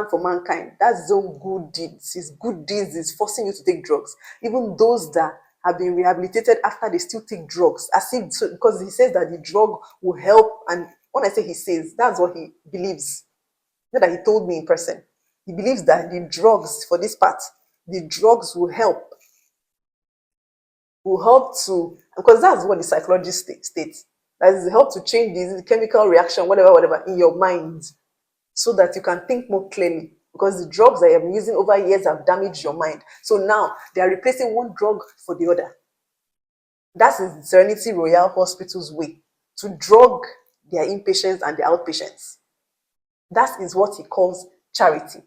for mankind. That's his own good deeds. His good deeds is forcing you to take drugs. Even those that have been rehabilitated after, they still take drugs. As if so, because he says that the drug will help. And when I say he says, that's what he believes. Not that he told me in person. He believes that the drugs, for this part, the drugs will help to, because that's what the psychologist states. That is help to change the chemical reaction, whatever, in your mind, so that you can think more clearly. Because the drugs that you have been using over years have damaged your mind. So now they are replacing one drug for the other. That is the Serenity Royale Hospital's way to drug their inpatients and their outpatients. That is what he calls charity.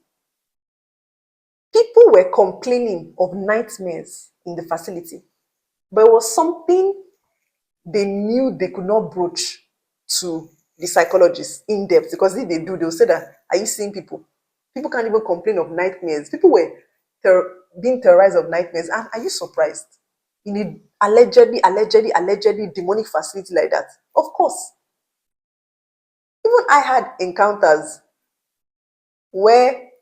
People were complaining of nightmares in the facility, but it was something they knew they could not broach to the psychologists in depth, because if they do, they'll say that, are you seeing people? People can't even complain of nightmares. People were being terrorized of nightmares. And are you surprised? In an allegedly demonic facility like that? Of course. Even I had encounters where,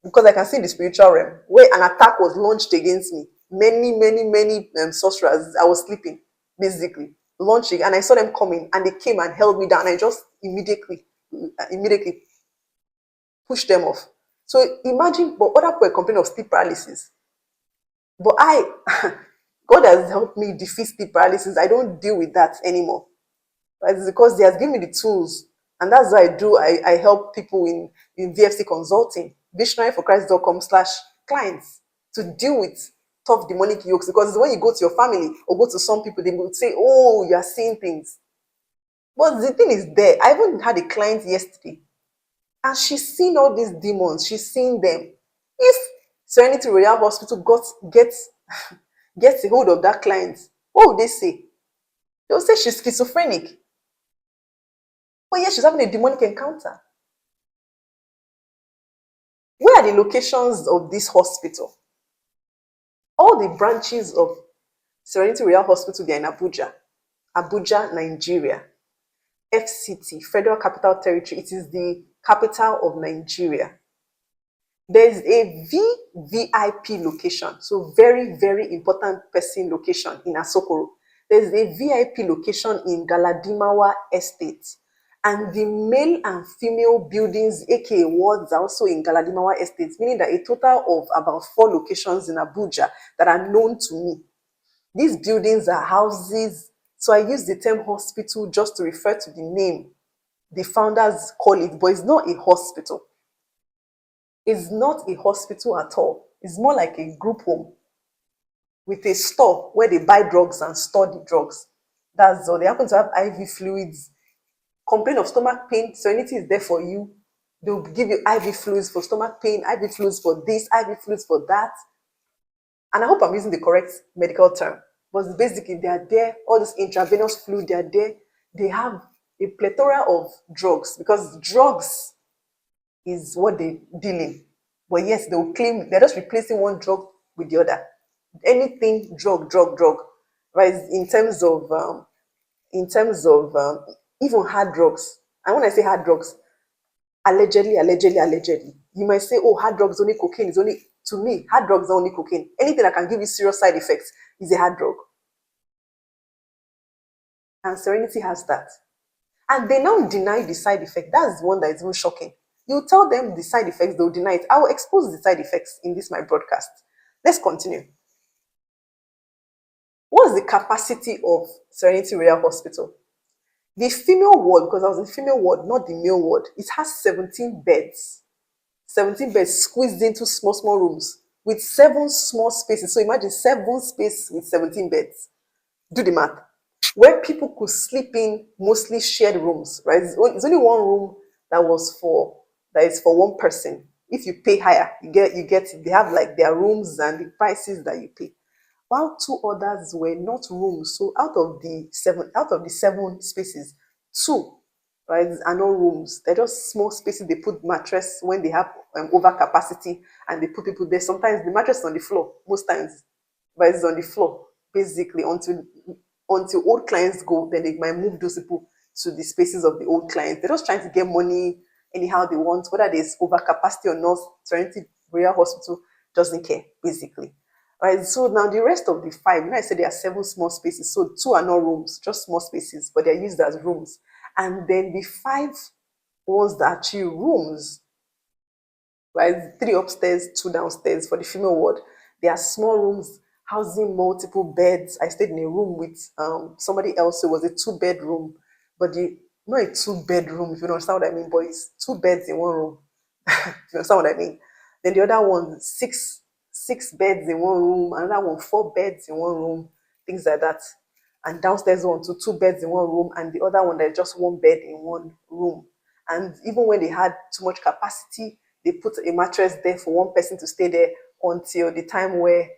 because I can see in the spiritual realm, where an attack was launched against me. Many sorcerers. I was sleeping, basically, launching, and I saw them coming, and they came and held me down. I just immediately pushed them off. So imagine, but other people complain of sleep paralysis. But God has helped me defeat sleep paralysis. I don't deal with that anymore. Right? It's because He has given me the tools. And that's what I do. I help people in VfC consulting, VisionaryforChrist.com/clients, to deal with tough demonic yokes. Because when you go to your family or go to some people, they will say, oh, you are seeing things. But the thing is there. I even had a client yesterday, and she's seen all these demons. She's seen them. If Serenity Royale Hospital gets a hold of that client, what would they say? They'll say she's schizophrenic. But yes, she's having a demonic encounter. Where are the locations of this hospital? All the branches of Serenity Royale Hospital, they're in Abuja, Nigeria. FCT, Federal Capital Territory. It is the capital of Nigeria. There's a VVIP location, so very, very important person location in Asokoro. There's a VIP location in Galadimawa Estate. And the male and female buildings, aka wards, are also in Galadimawa Estate, meaning that a total of about 4 locations in Abuja that are known to me. These buildings are houses, so I use the term hospital just to refer to the name the founders call it, but it's not a hospital. It's not a hospital at all. It's more like a group home with a store where they buy drugs and store the drugs. That's all. They happen to have IV fluids. Complain of stomach pain, Serenity is there for you. They'll give you IV fluids for stomach pain, IV fluids for this, IV fluids for that. And I hope I'm using the correct medical term. But basically, they are there. All this intravenous fluid, they are there. They have a plethora of drugs, because drugs is what they deal in. But yes, they will claim they're just replacing one drug with the other. Anything drug. Right? In terms of even hard drugs. And when I say hard drugs, allegedly. You might say, oh, hard drugs, only cocaine is only, to me, hard drugs are only cocaine. Anything that can give you serious side effects is a hard drug. And Serenity has that. And they now deny the side effect. That's the one that is even shocking. You tell them the side effects, they'll deny it. I will expose the side effects in this my broadcast. Let's continue. What is the capacity of Serenity Royale Hospital? The female ward, because I was in female ward, not the male ward, it has 17 beds. 17 beds squeezed into small rooms with 7 small spaces. So imagine 7 spaces with 17 beds. Do the math. Where people could sleep in mostly shared rooms, right? It's only one room that is for one person. If you pay higher, you get they have like their rooms and the prices that you pay. While 2 others were not rooms. So out of the 7 spaces, 2 right? And no rooms. They're just small spaces. They put mattress when they have over capacity, and they put people there. Sometimes the mattress is on the floor, most times, but it's on the floor basically until old clients go. Then they might move those people to the spaces of the old clients. They're just trying to get money anyhow they want, whether there's over capacity or not. Serenity Royale Hospital doesn't care basically. Right, so now the rest of the five, I said there are 7 small spaces. So 2 are not rooms, just small spaces, but they're used as rooms. And then the 5 ones that are actually rooms, right? 3 upstairs, 2 downstairs for the female ward. They are small rooms housing multiple beds. I stayed in a room with somebody else. So it was a 2-bedroom, but not a 2-bedroom, if you understand what I mean, but it's 2 beds in one room. If you understand what I mean? Then the other one, six beds in one room, another one, 4 beds in one room, things like that. And downstairs one, 2 beds in one room, and the other one, there's just 1 bed in one room. And even when they had too much capacity, they put a mattress there for one person to stay there until the time where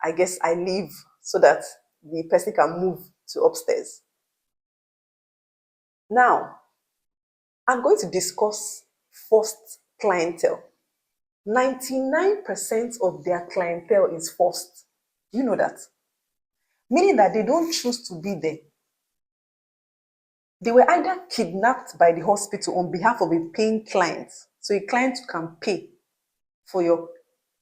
I guess I leave, so that the person can move to upstairs. Now, I'm going to discuss forced clientele. 99% of their clientele is forced. You know that? Meaning that they don't choose to be there. They were either kidnapped by the hospital on behalf of a paying client. So a client can pay for your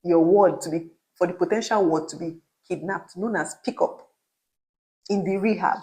ward to be, for the potential ward to be kidnapped, known as pickup in the rehab.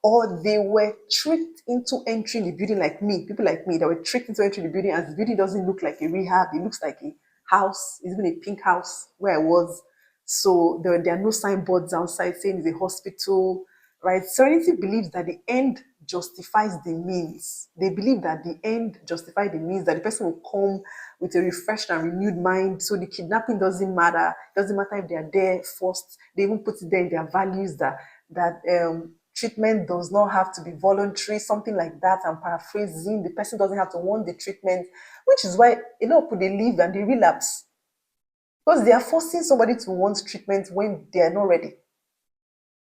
Or they were tricked into entering the building like me, people like me that were tricked into entering the building, as the building doesn't look like a rehab, it looks like a house, it's even a pink house where I was. So there are no signboards outside saying it's a hospital, right? Serenity believes that the end justifies the means. They believe that the end justifies the means, that the person will come with a refreshed and renewed mind. So the kidnapping doesn't matter. It doesn't matter if they are there first. They even put it there in their values that treatment does not have to be voluntary, something like that. I'm paraphrasing. The person doesn't have to want the treatment, which is why a lot of people, they leave and they relapse. Because they are forcing somebody to want treatment when they are not ready.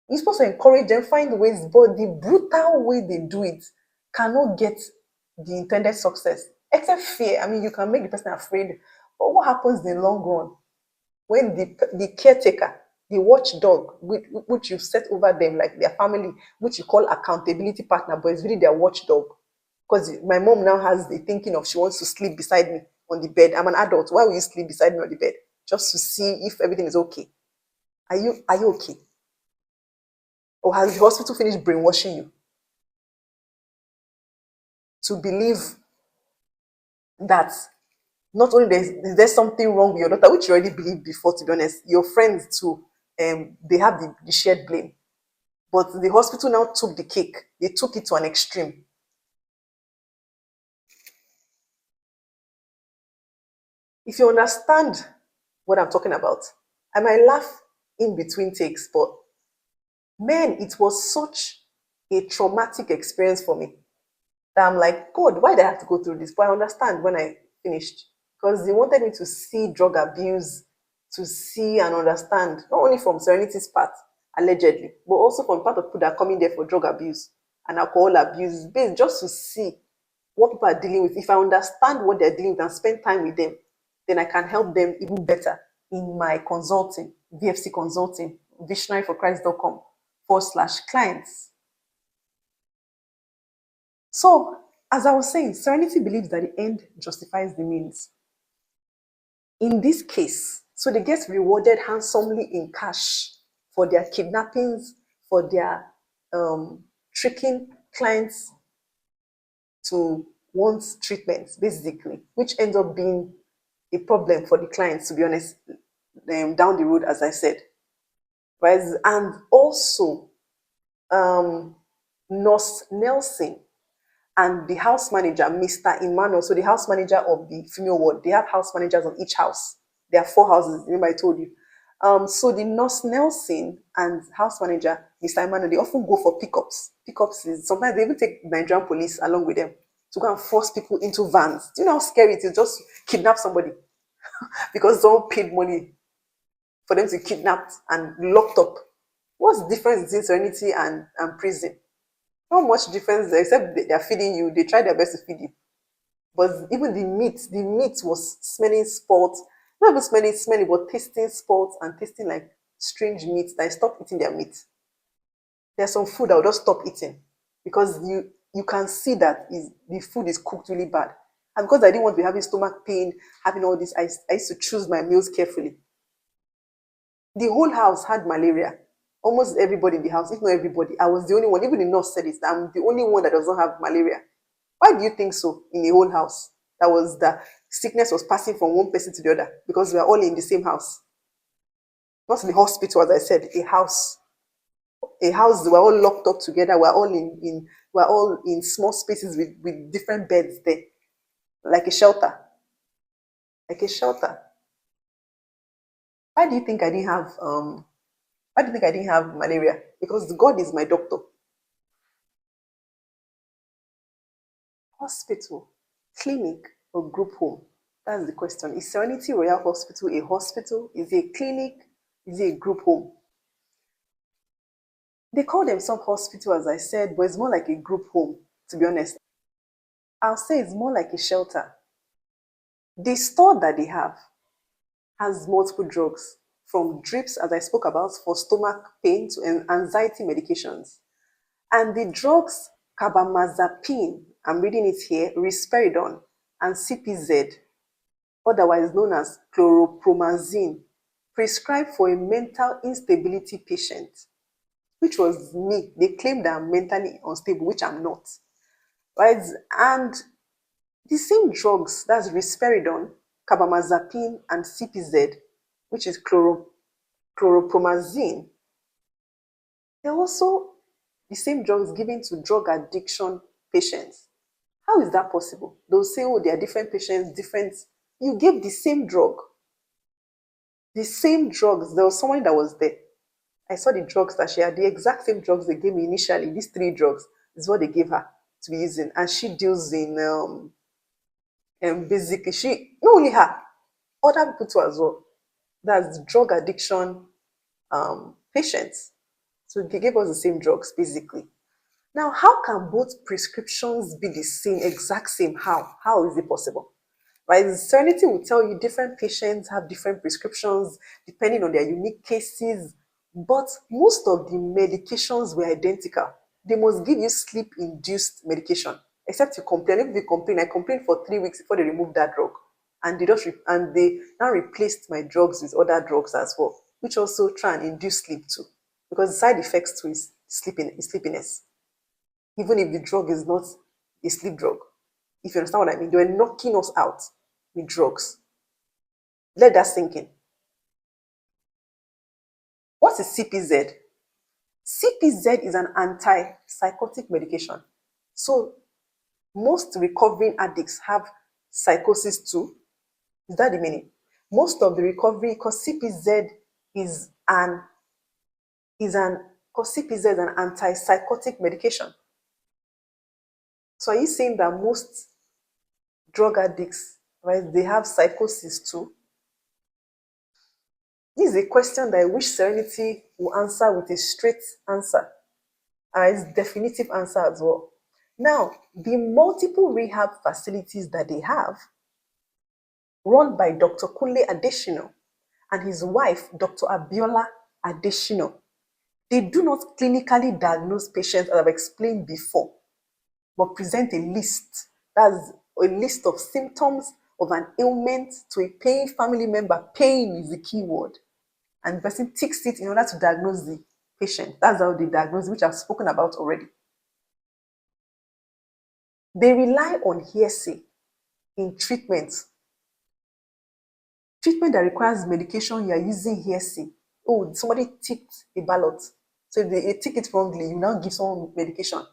You're supposed to encourage them, find ways, but the brutal way they do it cannot get the intended success. Except fear. I mean, you can make the person afraid. But what happens in the long run when the caretaker, the watchdog, which you set over them, like their family, which you call accountability partner, but it's really their watchdog? Because my mom now has the thinking of she wants to sleep beside me on the bed. I'm an adult. Why will you sleep beside me on the bed? Just to see if everything is okay. Are you okay? Or has the hospital finished brainwashing you to believe that not only is there something wrong with your daughter, which you already believed before, to be honest, your friends too, they have the shared blame. But the hospital now took the cake. They took it to an extreme. If you understand what I'm talking about, I might laugh in between takes, but man, it was such a traumatic experience for me that I'm like, God, why did I have to go through this? But I understand when I finished, because they wanted me to see drug abuse, to see and understand, not only from Serenity's part, allegedly, but also from part of people that are coming there for drug abuse and alcohol abuse, based just to see what people are dealing with. If I understand what they're dealing with and spend time with them, then I can help them even better in my consulting, VfC consulting, visionaryforchrist.com/clients. So, as I was saying, Serenity believes that the end justifies the means. In this case, so they get rewarded handsomely in cash for their kidnappings, for their tricking clients to want treatment, basically, which ends up being a problem for the clients, to be honest, down the road, as I said. Right? And also, Nurse Nelson and the house manager, Mr. Emmanuel, so the house manager of the female ward, they have house managers on each house. There are 4 houses, remember I told you. So the Nurse Nelson and house manager, Mr. Emmanuel, they often go for pickups. Pickups is, sometimes they even take Nigerian police along with them to go and force people into vans. Do you know how scary it is just kidnap somebody because someone paid money for them to be kidnapped and locked up? What's the difference between Serenity and prison? Not much difference there, except they are feeding you. They try their best to feed you. But even the meat was smelling spots. Not even smelling, but tasting spots and tasting like strange meat. That I stopped eating their meat. There's some food I will just stop eating because you can see that the food is cooked really bad. And because I didn't want to be having stomach pain, having all this, I used to choose my meals carefully. The whole house had malaria. Almost everybody in the house, if not everybody, I was the only one. Even the nurse said it. I'm the only one that does not have malaria. Why do you think so in the whole house? That was the sickness was passing from one person to the other because we are all in the same house. Not in the hospital, as I said, a house. A house, we're all locked up together. We're all in small spaces with different beds there. Like a shelter. Like a shelter. Why do you think I didn't have why do you think I didn't have malaria? Because God is my doctor. Hospital, clinic, or group home? That's the question. Is Serenity Royale Hospital a hospital? Is it a clinic? Is it a group home? They call themselves hospital, as I said, but it's more like a group home, to be honest. I'll say it's more like a shelter. The store that they have has multiple drugs, from drips, as I spoke about, for stomach pain to anxiety medications. And the drugs carbamazepine, I'm reading it here, risperidone, and CPZ, otherwise known as chlorpromazine, prescribed for a mental instability patient, which was me. They claimed that I'm mentally unstable, which I'm not. Right? And the same drugs, that's risperidone, carbamazepine, and CPZ, which is chlorpromazine, they're also the same drugs given to drug addiction patients. How is that possible? They'll say, oh, they are different patients, different. You gave the same drug. The same drugs. There was someone that was there. I saw the drugs that she had, the exact same drugs they gave me initially. These three drugs is what they gave her to be using. And she deals in basically, she, not only her, other people too as well. That's drug addiction patients. So they gave us the same drugs, basically. Now, how can both prescriptions be the same, exact same? How? How is it possible? Right? Serenity will tell you different patients have different prescriptions depending on their unique cases, but most of the medications were identical. They must give you sleep-induced medication, except you complain. If you complain, I complained for 3 weeks before they removed that drug, and they now replaced my drugs with other drugs as well, which also try and induce sleep too, because the side effects too is sleepiness, even if the drug is not a sleep drug. If you understand what I mean, they were knocking us out with drugs. Let that sink in. What is CPZ? CPZ is an antipsychotic medication. So most recovering addicts have psychosis too. Is that the meaning? Most of the recovery, because CPZ is an antipsychotic medication. So are you saying that most drug addicts, right, they have psychosis too? This is a question that I wish Serenity will answer with a straight answer and its definitive answer as well. Now, the multiple rehab facilities that they have, run by Dr. Kunle Adesina and his wife, Dr. Abiola Adesina, they do not clinically diagnose patients, as I've explained before, but present a list. That's a list of symptoms of an ailment to a paying family member. Pain is the key word. And the person ticks it in order to diagnose the patient. That's how they diagnose, which I've spoken about already. They rely on hearsay in treatment. Treatment that requires medication, you are using hearsay. Oh, somebody ticked a ballot. So if they tick it wrongly, you now give someone medication.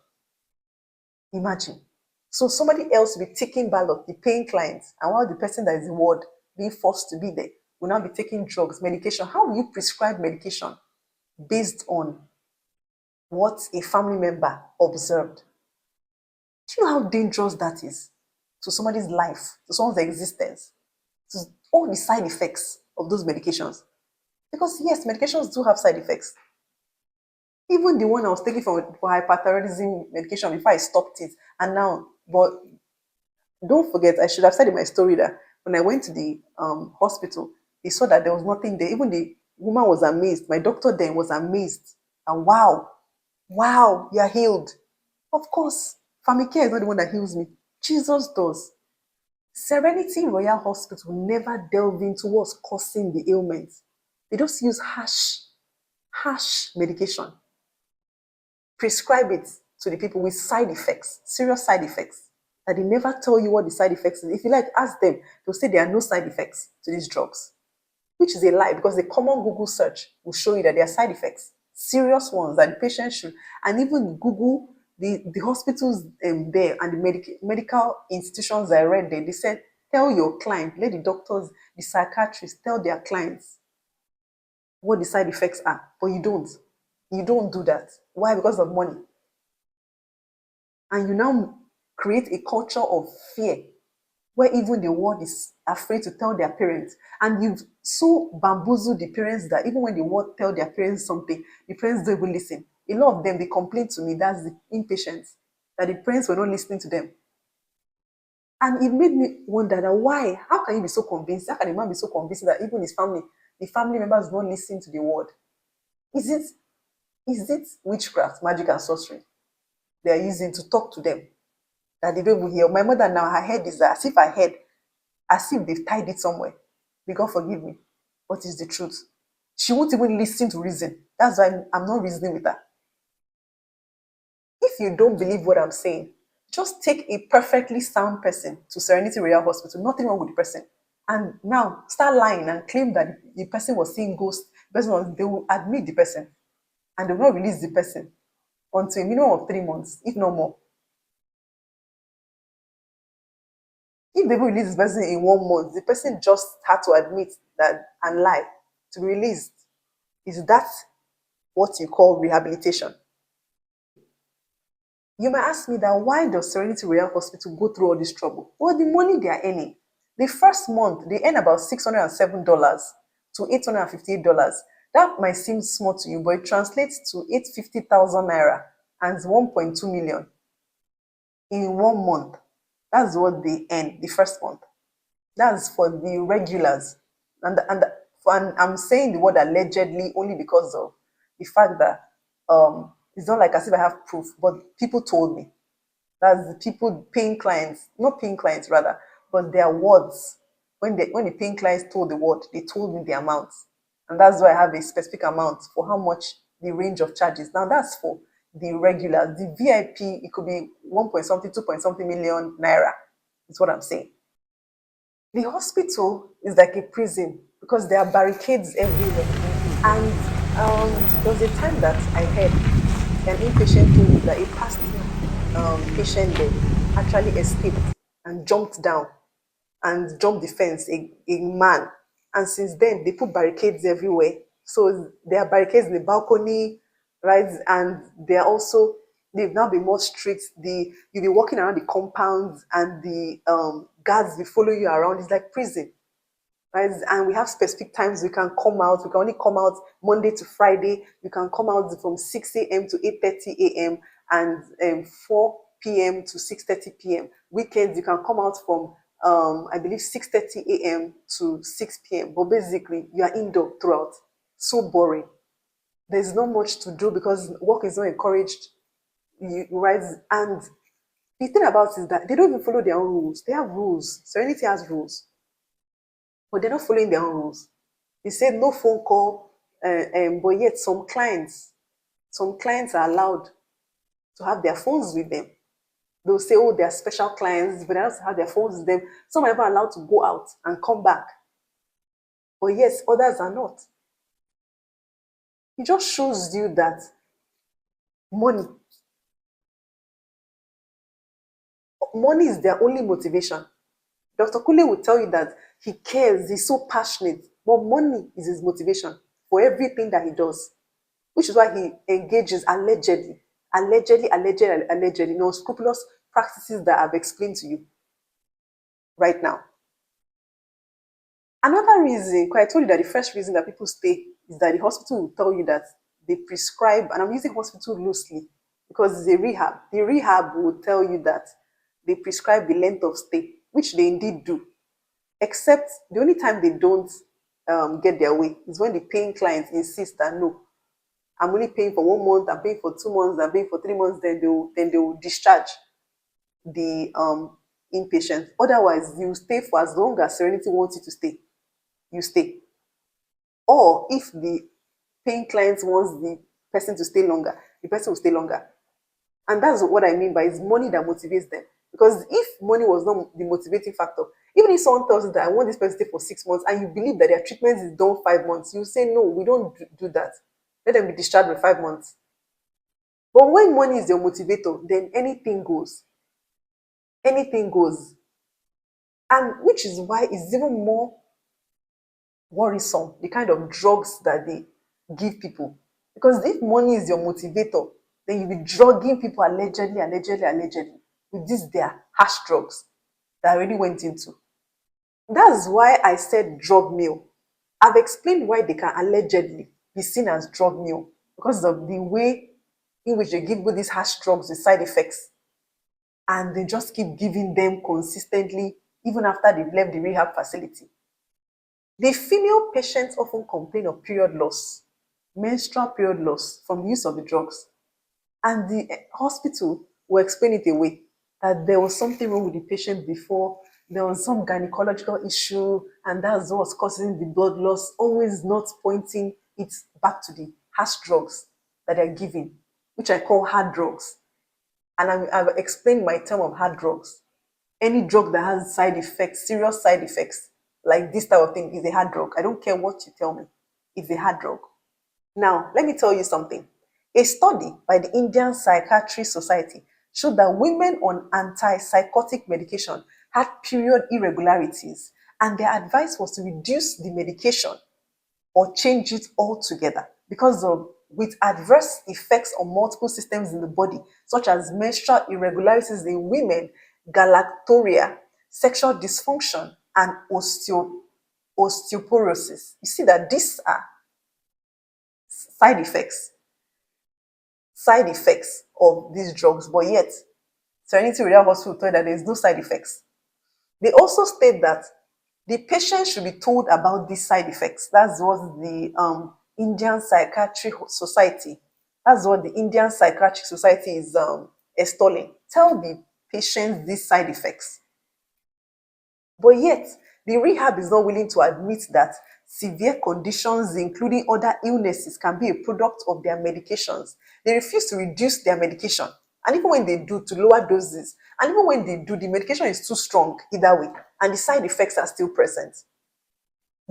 Imagine. So somebody else will be taking ballot, the paying client, and while the person that is in ward being forced to be there will now be taking drugs, medication. How will you prescribe medication based on what a family member observed? Do you know how dangerous that is to somebody's life, to someone's existence, to all the side effects of those medications? Because yes, medications do have side effects. Even the one I was taking for hyperthyroidism medication before I stopped it. And now, but don't forget, I should have said in my story that when I went to the hospital, they saw that there was nothing there. Even the woman was amazed. My doctor then was amazed. And wow, you're healed. Of course, family care is not the one that heals me. Jesus does. Serenity Royale Hospital never delve into what's causing the ailment. They just use harsh medication, prescribe it to the people with side effects, serious side effects, that they never tell you what the side effects is. If you like, ask them, they'll say there are no side effects to these drugs, which is a lie because the common Google search will show you that there are side effects, serious ones that the patient should, and even Google the hospitals there and the medical institutions I read there, they said, tell your client, let the doctors, the psychiatrists tell their clients what the side effects are, but you don't. You don't do that. Why? Because of money. And you now create a culture of fear where even the world is afraid to tell their parents. And you've so bamboozled the parents that even when the world tell their parents something, the parents don't even listen. A lot of them, they complain to me, that's the impatience, that the parents were not listening to them. And it made me wonder that why? How can you be so convinced? How can a man be so convinced that even his family, the family members don't listen to the word? Is it witchcraft, magic, and sorcery they are using to talk to them that they don't even hear? My mother now, her head is as if they've tied it somewhere. May God forgive me. What is the truth? She won't even listen to reason. That's why I'm not reasoning with her. If you don't believe what I'm saying, just take a perfectly sound person to Serenity Royale Hospital. Nothing wrong with the person. And now start lying and claim that the person was seeing ghosts. They will admit the person and they will not release the person until a minimum of 3 months, if not more. If they will release this person in 1 month, the person just had to admit that and lie to be released. Is that what you call rehabilitation? You might ask me that why does Serenity Royale Hospital go through all this trouble? Well, the money they are earning. The first month, they earn about $607 to $858. That might seem small to you, but it translates to 850,000 naira and 1.2 million in 1 month. That's what they earn the first month. That's for the regulars. And I'm saying the word allegedly only because of the fact that it's not like as if I have proof, but people told me. That's the people paying clients, not paying clients rather, but their words. When the paying clients told the word, they told me the amount. And that's why I have a specific amount for how much the range of charges. Now that's for the regulars. The VIP, it could be 1 point something, 2 point something million naira. Is what I'm saying. The hospital is like a prison because there are barricades everywhere. And there was a time that I heard an inpatient told me that a past patient there actually escaped and jumped down and jumped the fence, a man. And since then, they put barricades everywhere. So there are barricades in the balcony, right? And they're also, they've now been more strict. You'll be walking around the compounds and the guards will follow you around. It's like prison, right? And we have specific times we can come out. We can only come out Monday to Friday. You can come out from 6 a.m. to 8:30 a.m. and 4 p.m. to 6:30 p.m. Weekends, you can come out from, I believe, 6:30 a.m. to 6 p.m. But basically, you are indoor throughout. So boring. There's not much to do because work is not encouraged. Right? And the thing about it is that they don't even follow their own rules. They have rules. Serenity has rules, but they're not following their own rules. They said no phone call, but yet some clients are allowed to have their phones with them. They'll say, oh, they're special clients, but they also have their phones with them. Some are even allowed to go out and come back. But yes, others are not. It just shows you that money, money is their only motivation. Dr. Kunle will tell you that he cares, he's so passionate, but money is his motivation for everything that he does, which is why he engages allegedly, unscrupulous practices that I've explained to you right now. Another reason, because I told you that the first reason that people stay is that the hospital will tell you that they prescribe, and I'm using hospital loosely because it's a rehab. The rehab will tell you that they prescribe the length of stay, which they indeed do. Except the only time they don't get their way is when the paying clients insist that no, I'm only paying for 1 month, I'm paying for 2 months, I'm paying for 3 months, then they will discharge the inpatient. Otherwise, you stay for as long as Serenity wants you to stay. You stay. Or if the paying client wants the person to stay longer, the person will stay longer. And that's what I mean by it's money that motivates them. Because if money was not the motivating factor, even if someone tells you that I want this person to stay for 6 months and you believe that their treatment is done 5 months, you say, no, we don't do that. Let them be discharged with 5 months. But when money is your motivator, then anything goes. Anything goes. And which is why it's even more worrisome, the kind of drugs that they give people. Because if money is your motivator, then you'll be drugging people allegedly with these their harsh drugs that I already went into. That's why I said drug mule. I've explained why they can allegedly be seen as drug mule because of the way in which they give people these harsh drugs with side effects. And they just keep giving them consistently, even after they've left the rehab facility. The female patients often complain of period loss, menstrual period loss from the use of the drugs. And the hospital will explain it away that there was something wrong with the patient before, there was some gynecological issue, and that's what's causing the blood loss, always not pointing it back to the harsh drugs that they're giving, which I call hard drugs. And I've explained my term of hard drugs. Any drug that has side effects, serious side effects, like this type of thing, is a hard drug. I don't care what you tell me, it's a hard drug. Now, let me tell you something. A study by the Indian Psychiatry Society showed that women on antipsychotic medication had period irregularities, and their advice was to reduce the medication or change it altogether because of with adverse effects on multiple systems in the body, such as menstrual irregularities in women, galactorrhea, sexual dysfunction, and osteoporosis. You see that these are side effects of these drugs, but yet Serenity Royale Hospital told that there is no side effects. They also state that the patient should be told about these side effects. That's what the Indian Psychiatric Society, that's what the Indian Psychiatric Society is extolling. Tell the patients these side effects. But yet, the rehab is not willing to admit that severe conditions, including other illnesses, can be a product of their medications. They refuse to reduce their medication. And even when they do, to lower doses. And even when they do, the medication is too strong either way. And the side effects are still present.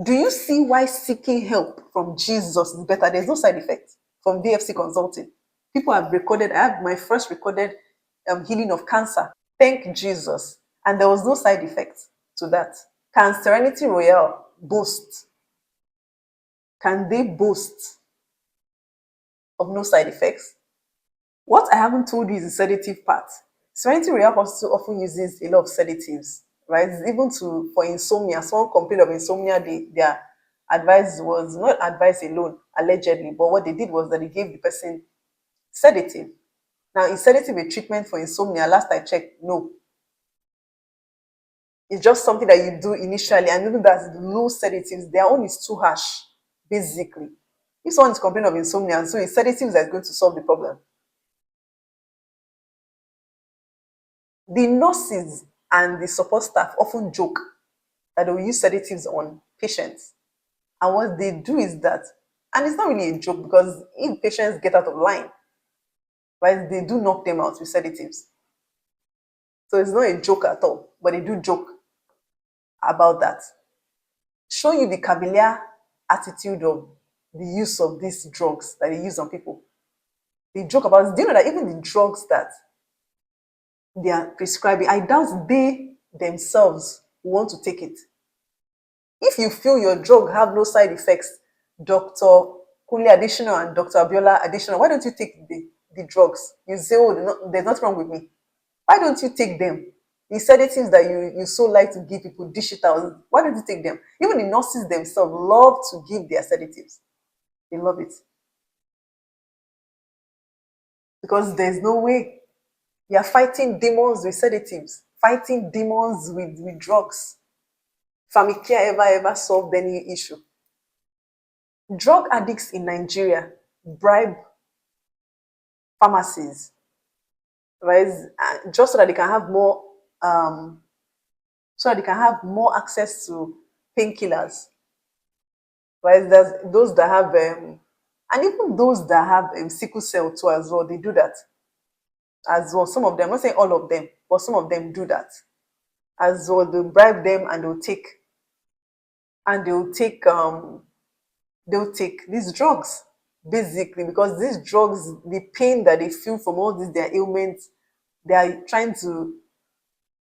Do you see why seeking help from Jesus is better? There's no side effect from VfC Consulting. People have recorded, I have my first recorded healing of cancer. Thank Jesus. And there was no side effect to that. Can Serenity Royale boast? Can they boast of no side effects? What I haven't told you is the sedative part. Serenity Royale Hospital often uses a lot of sedatives, right? Even for insomnia. Someone complained of insomnia, their advice was not advice alone, allegedly, but what they did was that they gave the person sedative. Now, is sedative a treatment for insomnia? Last I checked, no. It's just something that you do initially, and even that low sedatives, their own is too harsh, basically. If someone is complaining of insomnia, so it's sedatives that is going to solve the problem. The nurses and the support staff often joke that they will use sedatives on patients. And what they do is that, and it's not really a joke because if patients get out of line, right, they do knock them out with sedatives. So it's not a joke at all, but they do joke about that. Show you the cavalier attitude of the use of these drugs that they use on people. They joke about it. Do you know that even the drugs that they are prescribing, I doubt they themselves want to take it. If you feel your drug have no side effects, Dr. Kunle Adesina and Dr. Adesina, why don't you take the drugs? You say, oh, there's nothing wrong with me. Why don't you take them? The sedatives that you so like to give people, dish it out. Why don't you take them? Even the nurses themselves love to give their sedatives. They love it. because there's no way. You're fighting demons with sedatives, fighting demons with drugs. Famicare ever solved any issue? Drug addicts in Nigeria bribe pharmacies, right? Just so that they can have more, so that they can have more access to painkillers, right? There's those that have, and even those that have sickle cell too as well. They do that as well. Some of them, I'm not saying all of them, but some of them do that as well. They bribe them and they'll take these drugs basically, because these drugs, the pain that they feel from all these their ailments, they are trying to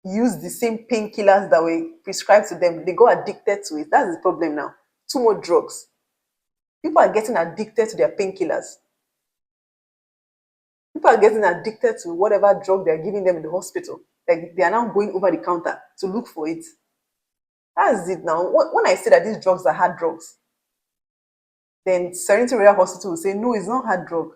use the same painkillers that were prescribed to them. They got addicted to it. That's the problem now. Too much drugs. People are getting addicted to their painkillers. People are getting addicted to whatever drug they're giving them in the hospital. Like they are now going over the counter to look for it. That's it now. When I say that these drugs are hard drugs, then Serenity Royale Hospital will say, no, it's not hard drug.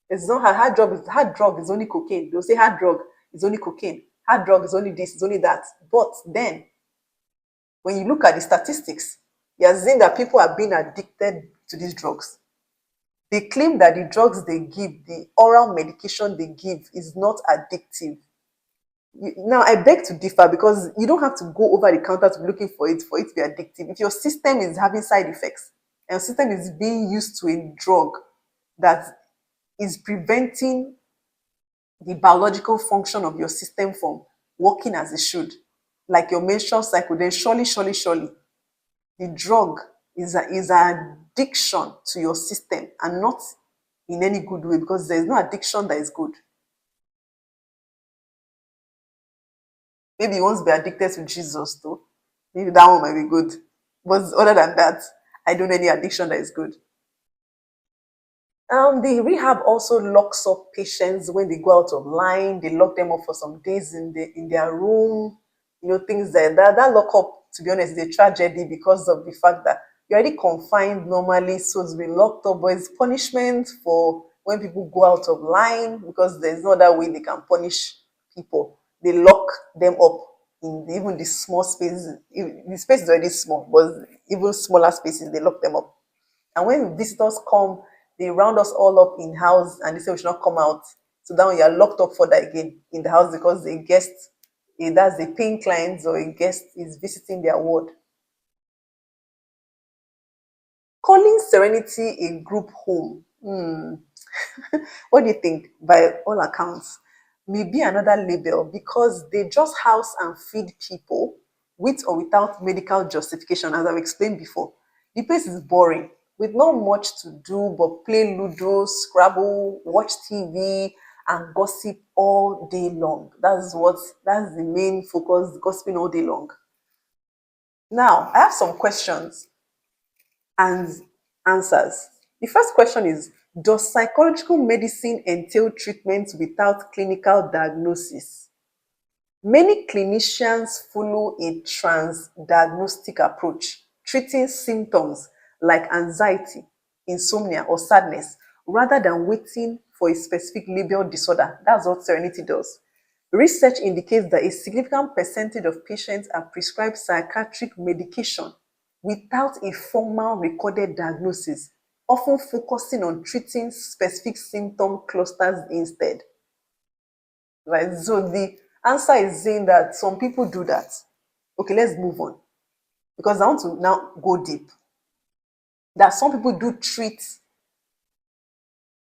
It's not hard. Hard drug is only cocaine. They'll say hard drug is only cocaine. Hard drug is only this, is only that. But then, when you look at the statistics, you're seeing that people are being addicted to these drugs. They claim that the drugs they give, the oral medication they give, is not addictive. Now, I beg to differ, because you don't have to go over the counter to be looking for it to be addictive. If your system is having side effects and your system is being used to a drug that is preventing the biological function of your system from working as it should, like your menstrual cycle, then surely, the drug is an addiction to your system, and not in any good way, because there's no addiction that is good. Maybe you want to be addicted to Jesus, though. Maybe that one might be good. But other than that, I don't know any addiction that is good. The rehab also locks up patients when they go out of line. They lock them up for some days in their room. Things like that. That lock up, to be honest, is a tragedy, because of the fact that you're already confined normally, so to be locked up. But it's punishment for when people go out of line, because there's no other way they can punish people. They lock them up in even the small spaces. The space is already small, but even smaller spaces, they lock them up. And when visitors come, they round us all up in house and they say we should not come out. So now you are locked up further again in the house, because a guest, that's a paying client, or a guest is visiting their ward. Calling Serenity a group home. What do you think? By all accounts, may be another label, because they just house and feed people with or without medical justification, as I've explained before. The place is boring, with not much to do but play Ludo, Scrabble, watch TV, and gossip all day long. That's the main focus, gossiping all day long. Now, I have some questions and answers. The first question is, does psychological medicine entail treatment without clinical diagnosis? Many clinicians follow a trans-diagnostic approach, treating symptoms like anxiety, insomnia, or sadness, rather than waiting for a specific labeled disorder. That's what Serenity does. Research indicates that a significant percentage of patients are prescribed psychiatric medication without a formal recorded diagnosis, often focusing on treating specific symptom clusters instead. Right? So the answer is saying that some people do that. Okay, let's move on, because I want to now go deep. That some people do treat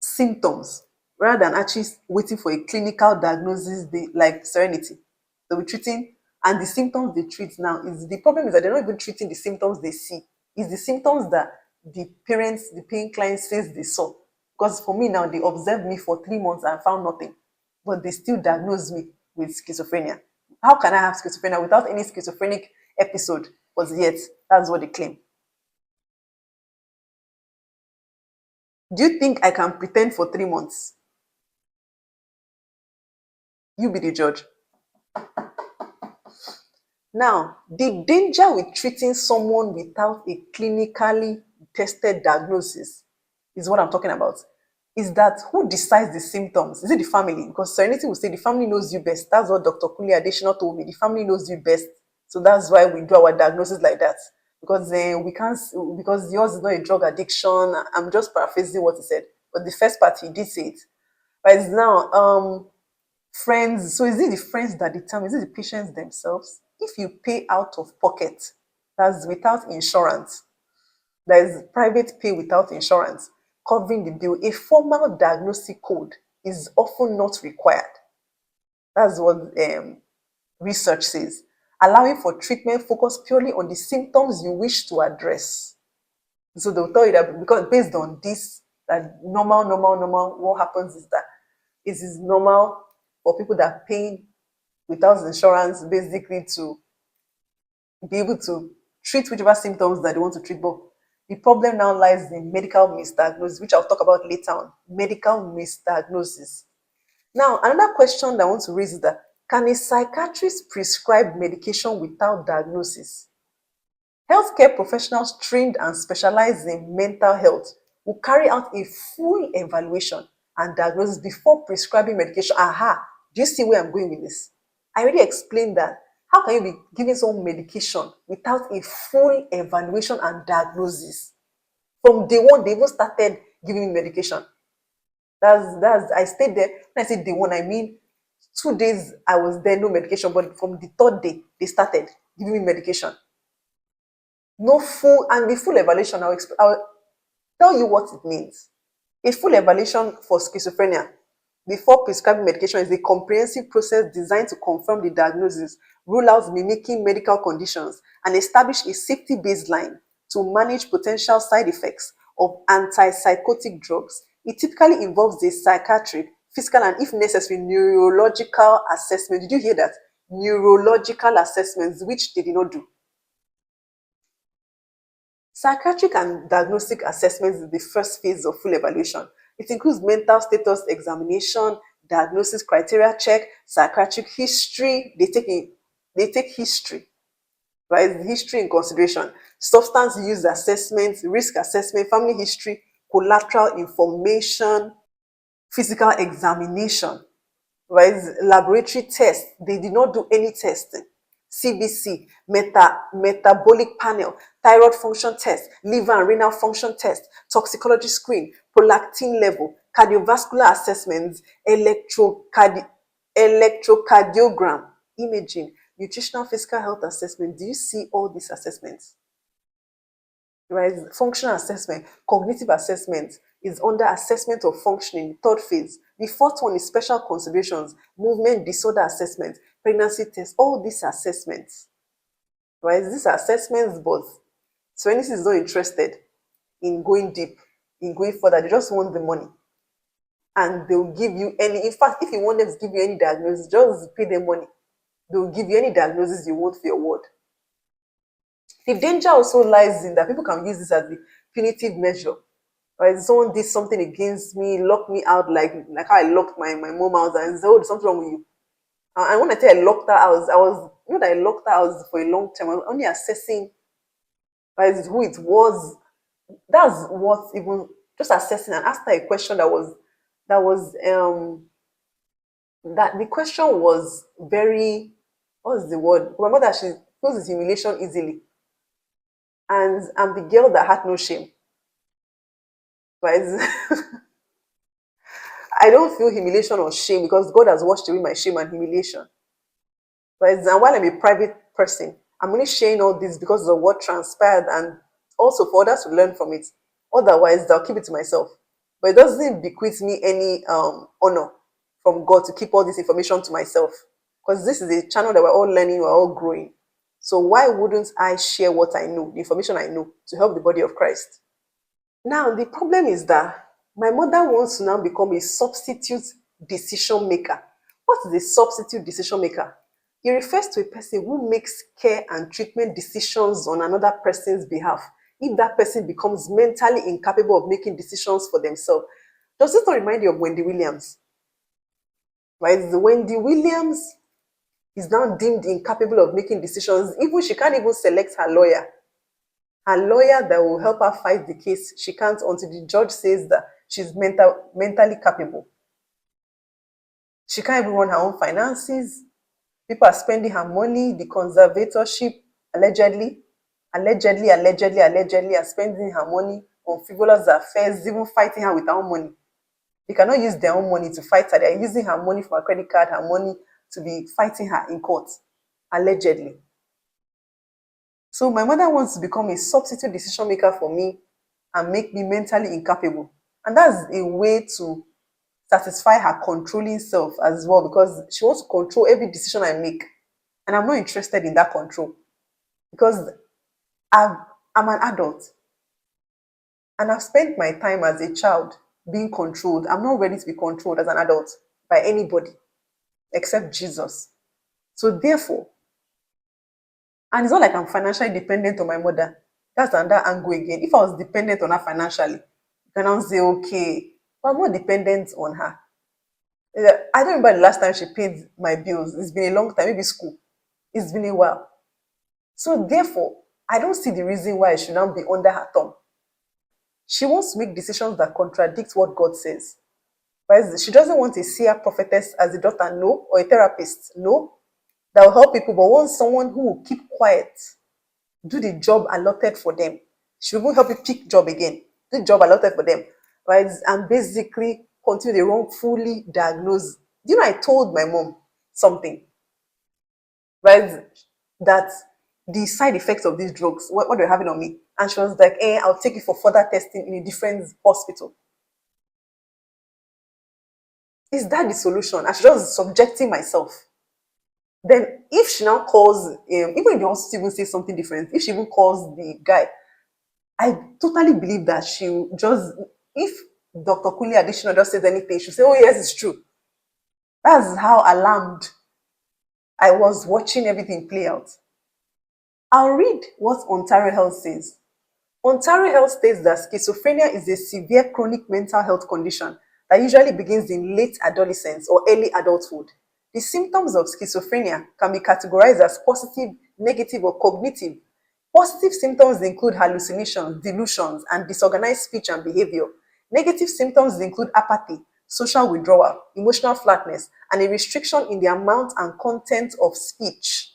symptoms rather than actually waiting for a clinical diagnosis. Like Serenity, they'll be treating, and the symptoms they treat now, is the problem is that they're not even treating the symptoms they see. It's the symptoms that the parents, the paying client, says they saw. Because for me now, they observed me for 3 months and found nothing, but they still diagnosed me with schizophrenia. How can I have schizophrenia without any schizophrenic episode? But yet, that's what they claim. Do you think I can pretend for 3 months? You be the judge. Now, the danger with treating someone without a clinically tested diagnosis is what I'm talking about. is that who decides the symptoms? Is it the family? Because Serenity will say the family knows you best. That's what Dr. Kunle Adesina told me. The family knows you best. So that's why we do our diagnosis like that. Because we can't, because yours is not a drug addiction. I'm just paraphrasing what he said. But the first part, he did say it. But it's now, friends. So is it the friends that determine? Is it the patients themselves? If you pay out of pocket, that's without insurance. There is private pay without insurance covering the bill. A formal diagnostic code is often not required. That's what research says. Allowing for treatment focused purely on the symptoms you wish to address. So they'll tell you that because based on this, that normal, what happens is that it is normal for people that pay without insurance basically to be able to treat whichever symptoms that they want to treat. But the problem now lies in medical misdiagnosis, which I'll talk about later on. Medical misdiagnosis. Now, another question that I want to raise is that can a psychiatrist prescribe medication without diagnosis? Healthcare professionals trained and specialized in mental health will carry out a full evaluation and diagnosis before prescribing medication. Aha, do you see where I'm going with this? I already explained that. How can you be giving someone medication without a full evaluation and diagnosis? From day one, they even started giving me medication. That's I stayed there. When I say day one, I mean 2 days I was there, no medication. But from the third day, they started giving me medication. No full and the full evaluation. I'll tell you what it means. A full evaluation for schizophrenia before prescribing medication is a comprehensive process designed to confirm the diagnosis, rule out mimicking medical conditions, and establish a safety baseline to manage potential side effects of antipsychotic drugs. It typically involves a psychiatric, physical, and if necessary, neurological assessment. Did you hear that? Neurological assessments, which they did not do. Psychiatric and diagnostic assessments is the first phase of full evaluation. It includes mental status examination, diagnosis criteria check, psychiatric history. They take history, right? The history in consideration. Substance use assessment, risk assessment, family history, collateral information, physical examination, right? Laboratory test. They did not do any testing. CBC, metabolic panel, thyroid function test, liver and renal function test, toxicology screen, prolactin level, cardiovascular assessments, electrocardiogram, imaging, nutritional physical health assessment. Do you see all these assessments? Right? Functional assessment, cognitive assessment is under assessment of functioning, third phase. The fourth one is special considerations, movement disorder assessment, pregnancy test, all these assessments. Right? These assessments, but Serenity is not interested in going deep, in going further. They just want the money. And they'll give you any, in fact, if you want them to give you any diagnosis, just pay them money. They'll give you any diagnosis you want for your ward. The danger also lies in that people can use this as the punitive measure. Right? Someone did something against me, locked me out, like how I locked my mom out, and said, "Oh, there's something wrong with you." And when I tell I locked her out, I was not that I locked her out for a long time. I was only assessing, right, who it was. That's what even just assessing and asked her a question that the question was very, what's the word? My mother, she feels this humiliation easily. And I'm the girl that had no shame. Right? I don't feel humiliation or shame because God has washed away my shame and humiliation. Right? And while I'm a private person, I'm only sharing all this because of what transpired and also for others to learn from it. Otherwise, I'll keep it to myself. But it doesn't bequeath me any honor from God to keep all this information to myself. Because this is a channel that we're all learning, we're all growing. So why wouldn't I share what I know, the information I know, to help the body of Christ? Now, the problem is that my mother wants to now become a substitute decision maker. What is a substitute decision maker? It refers to a person who makes care and treatment decisions on another person's behalf if that person becomes mentally incapable of making decisions for themselves. Does this not remind you of Wendy Williams? Right? The Wendy Williams is now deemed incapable of making decisions. Even she can't even select her lawyer. Her lawyer that will help her fight the case, she can't until the judge says that she's mentally capable. She can't even run her own finances. People are spending her money. The conservatorship allegedly are spending her money on frivolous affairs, even fighting her with her own money. They cannot use their own money to fight her. They're using her money for her credit card, her money to be fighting her in court, allegedly. So my mother wants to become a substitute decision maker for me and make me mentally incapable. And that's a way to satisfy her controlling self as well, because she wants to control every decision I make. And I'm not interested in that control because I'm an adult and I've spent my time as a child being controlled. I'm not ready to be controlled as an adult by anybody except Jesus. So therefore, and it's not like I'm financially dependent on my mother. That's another angle again. If I was dependent on her financially, you can now say, okay, but I'm not dependent on her. I don't remember the last time she paid my bills. It's been a long time, maybe school. It's been a while. So therefore, I don't see the reason why I should now be under her thumb. She wants to make decisions that contradict what God says. But she doesn't want a seer prophetess as a daughter, no, or a therapist, no, that will help people, but wants someone who will keep quiet, do the job allotted for them. She will help you pick job again, do the job allotted for them, right? And basically continue the wrongfully diagnosed. Do you know, I told my mom something, right? That the side effects of these drugs, what they're having on me. And she was like, I'll take it for further testing in a different hospital. Is that the solution? I should just subjecting myself. Then if she now calls, even if the hospital even says something different, if she even calls the guy, I totally believe that she just, if Dr. Kunle Adesina just says anything, she'll say, oh yes, it's true. That's how alarmed I was watching everything play out. I'll read what Ontario Health says. Ontario Health states that schizophrenia is a severe chronic mental health condition that usually begins in late adolescence or early adulthood. The symptoms of schizophrenia can be categorized as positive, negative, or cognitive. Positive symptoms include hallucinations, delusions, and disorganized speech and behavior. Negative symptoms include apathy, social withdrawal, emotional flatness, and a restriction in the amount and content of speech.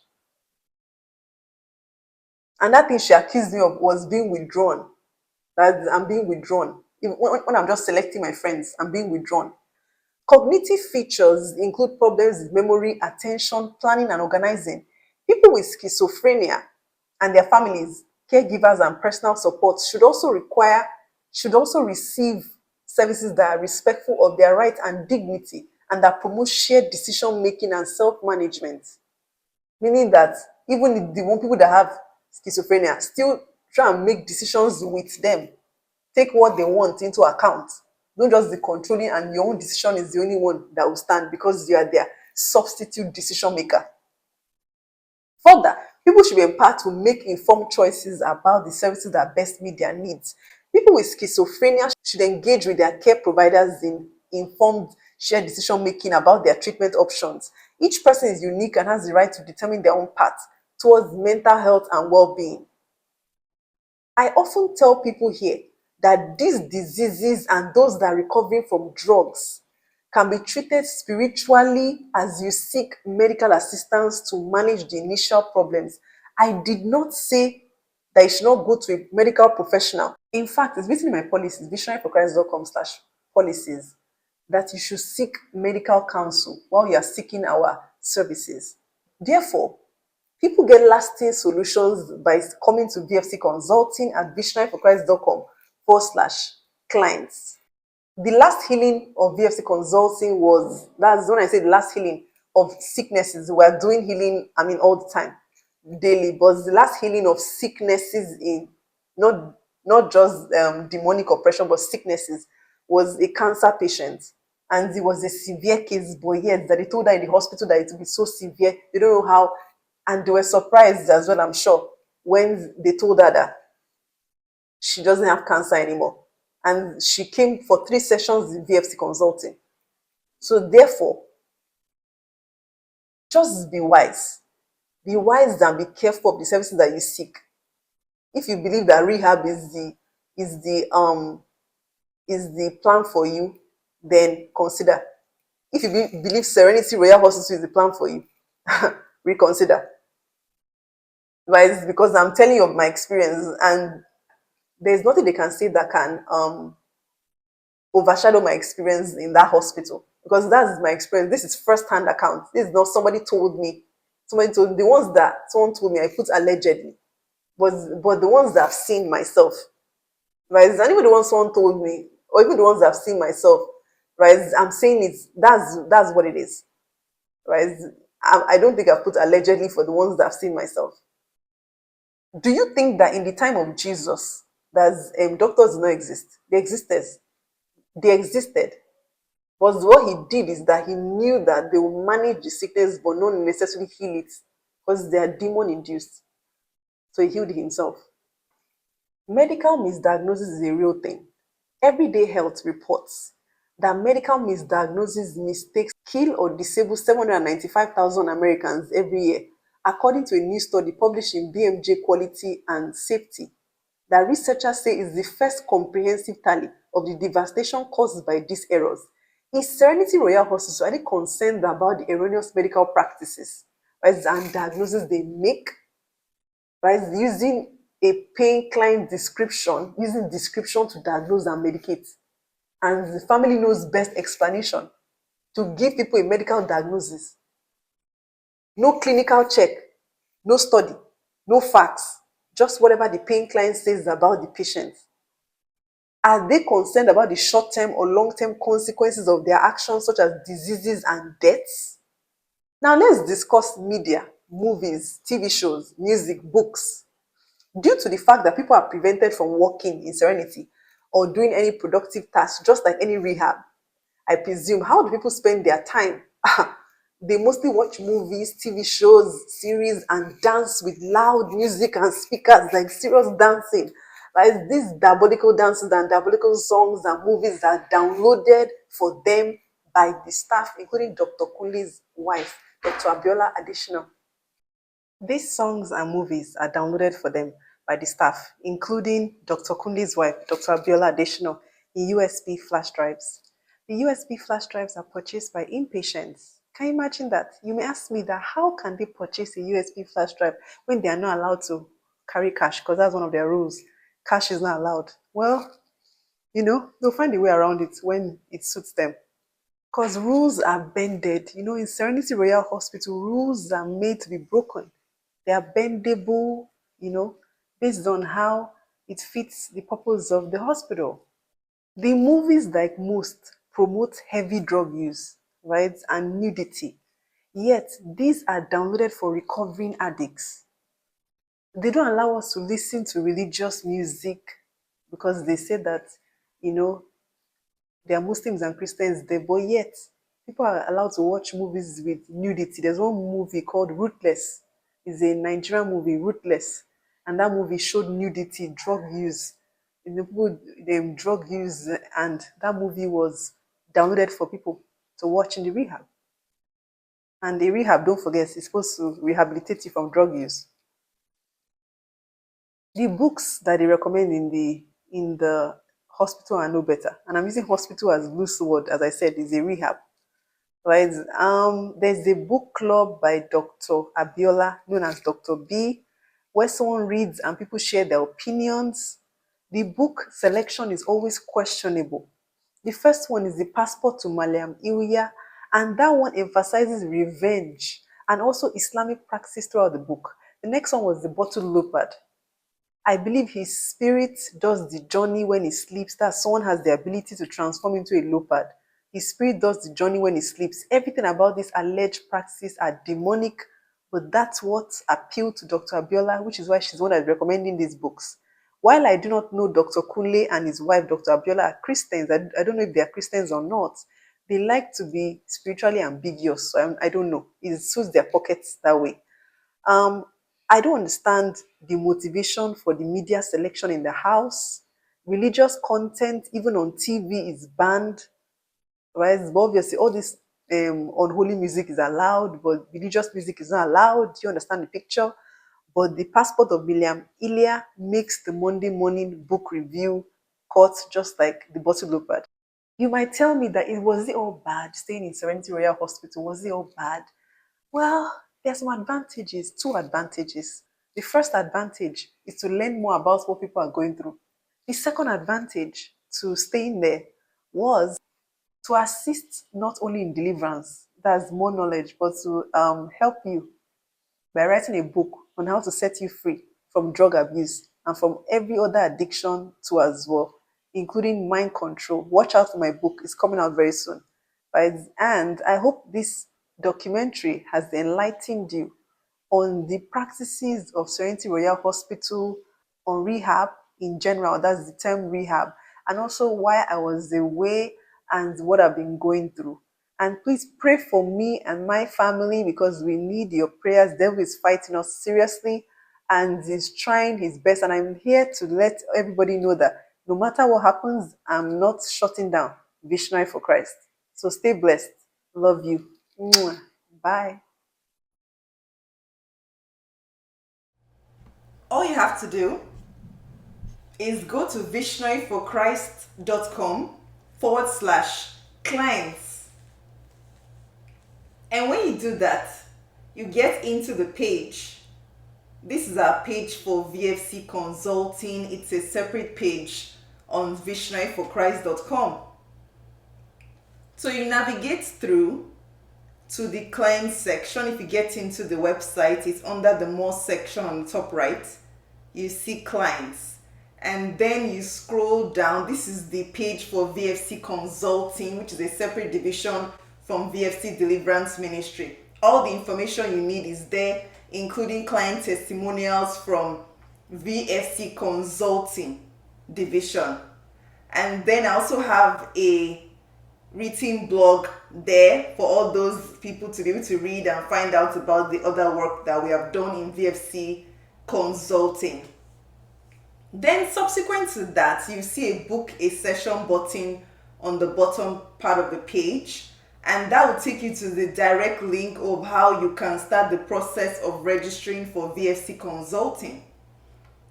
And that thing she accused me of was being withdrawn. That I'm being withdrawn. When I'm just selecting my friends, I'm being withdrawn. Cognitive features include problems with memory, attention, planning, and organizing. People with schizophrenia and their families, caregivers, and personal support should also receive services that are respectful of their rights and dignity and that promote shared decision making and self-management. Meaning that even the one people that have schizophrenia still try and make decisions with them. Take what they want into account. Don't just be controlling and your own decision is the only one that will stand because you are their substitute decision maker. Further, people should be empowered to make informed choices about the services that best meet their needs. People with schizophrenia should engage with their care providers in informed shared decision making about their treatment options. Each person is unique and has the right to determine their own path towards mental health and well-being. I often tell people here that these diseases and those that are recovering from drugs can be treated spiritually as you seek medical assistance to manage the initial problems. I did not say that you should not go to a medical professional. In fact, it's written in my policies, visionaryforchrist.com/policies, that you should seek medical counsel while you are seeking our services. Therefore, people get lasting solutions by coming to VfC Consulting at visionaryforchrist.com/clients. The last healing of VfC Consulting that's when I say the last healing of sicknesses. We are doing healing, all the time, daily, but the last healing of sicknesses in not just demonic oppression, but sicknesses was a cancer patient. And it was a severe case, but yet that they told her in the hospital that it would be so severe. They don't know how. And they were surprised as well, I'm sure, when they told her that she doesn't have cancer anymore. And she came for 3 sessions in VfC Consulting. So therefore, just be wise. Be wise and be careful of the services that you seek. If you believe that rehab is the is the plan for you, then consider. If you believe Serenity Royale Hospital is the plan for you, reconsider. Right? It's because I'm telling you of my experience, and there's nothing they can say that can overshadow my experience in that hospital, because that's my experience. This is first-hand account. This is not somebody told me. Somebody told the ones that someone told me. I put allegedly, but the ones that I've seen myself, right? And even the ones someone told me, or even the ones that I've seen myself, right? I'm saying that's what it is, right? I don't think I've put allegedly for the ones that I've seen myself. Do you think that in the time of Jesus, that doctors did not exist? They existed. They existed. But what he did is that he knew that they will manage the sickness but not necessarily heal it, because they are demon induced. So he healed himself. Medical misdiagnosis is a real thing. Everyday health reports that medical misdiagnosis mistakes kill or disable 795,000 Americans every year, according to a new study published in BMJ Quality and Safety, that researchers say is the first comprehensive tally of the devastation caused by these errors. Is Serenity Royale Hospital are they concerned about the erroneous medical practices, right, and diagnoses they make, right, using a pain client description, using description to diagnose and medicate? And the family knows best explanation to give people a medical diagnosis. No clinical check, no study, no facts, just whatever the pain client says about the patient. Are they concerned about the short-term or long-term consequences of their actions, such as diseases and deaths? Now let's discuss media, movies, TV shows, music, books. Due to the fact that people are prevented from working in Serenity or doing any productive task, just like any rehab, I presume, how do people spend their time? They mostly watch movies, TV shows, series, and dance with loud music and speakers, like serious dancing. Like these diabolical dances and diabolical songs and movies are downloaded for them by the staff, including Dr. Kunle's wife, Dr. Abiola Adesina. These songs and movies are downloaded for them by the staff, including Dr. Kunle's wife, Dr. Abiola Adesina, in USB flash drives. The USB flash drives are purchased by inpatients. Can you imagine that? You may ask me that how can they purchase a USB flash drive when they are not allowed to carry cash, because that's one of their rules. Cash is not allowed. Well, they'll find a way around it when it suits them. Because rules are bended. In Serenity Royale Hospital, rules are made to be broken. They are bendable, based on how it fits the purpose of the hospital. The movies, like most, promote heavy drug use, right, and nudity. Yet, these are downloaded for recovering addicts. They don't allow us to listen to religious music because they say that, you know, there are Muslims and Christians there, but yet people are allowed to watch movies with nudity. There's one movie called Ruthless. It's a Nigerian movie, Ruthless, and that movie showed nudity, drug use. People, drug use, and that movie was downloaded for people to watch in the rehab. And the rehab, don't forget, is supposed to rehabilitate you from drug use. The books that they recommend in the hospital are no better. And I'm using hospital as loose word, as I said, is a rehab. Right? There's a book club by Dr. Abiola, known as Dr. B, where someone reads and people share their opinions. The book selection is always questionable. The first one is The Passport to Maliam Iwiya, and that one emphasizes revenge and also Islamic practice throughout the book. The next one was The Bottle Leopard. I believe his spirit does the journey when he sleeps. That someone has the ability to transform into a leopard. His spirit does the journey when he sleeps. Everything about these alleged practices are demonic, but that's what appealed to Dr. Abiola, which is why she's the one that's recommending these books. While I do not know Dr. Kunle and his wife, Dr. Abiola, are Christians, I don't know if they are Christians or not. They like to be spiritually ambiguous, so I don't know. It suits their pockets that way. Um, I don't understand the motivation for the media selection in the house. Religious content, even on TV, is banned. Right? But obviously, all this unholy music is allowed, but religious music is not allowed. Do you understand the picture? But the Passport of William Ilya makes the Monday morning book review caught just like the bottle opened. You might tell me that was it all bad staying in Serenity Royale Hospital? Was it all bad? Well, there's some advantages, two advantages. The first advantage is to learn more about what people are going through. The second advantage to staying there was to assist not only in deliverance, that's more knowledge, but to help you by writing a book on how to set you free from drug abuse and from every other addiction too as well, including mind control. Watch out for my book. It's coming out very soon. And I hope this documentary has enlightened you on the practices of Serenity Royale Hospital, on rehab in general, that's the term rehab, and also why I was away and what I've been going through. And please pray for me and my family because we need your prayers. Devil is fighting us seriously and is trying his best. And I'm here to let everybody know that no matter what happens, I'm not shutting down Visionary for Christ. So stay blessed. Love you. Mwah. Bye. All you have to do is go to visionaryforchrist.com/clients. And when you do that, you get into the page. This is our page for VfC consulting. It's a separate page on visionaryforchrist.com. So you navigate through to the clients section. If you get into the website, it's under the more section on the top right. You see clients. And then you scroll down. This is the page for VfC Consulting, which is a separate division from VfC Deliverance Ministry. All the information you need is there, including client testimonials from VfC Consulting division. And then I also have a written blog there for all those people to be able to read and find out about the other work that we have done in VfC Consulting. Then subsequent to that, you see a book a session button on the bottom part of the page, and that will take you to the direct link of how you can start the process of registering for VfC Consulting.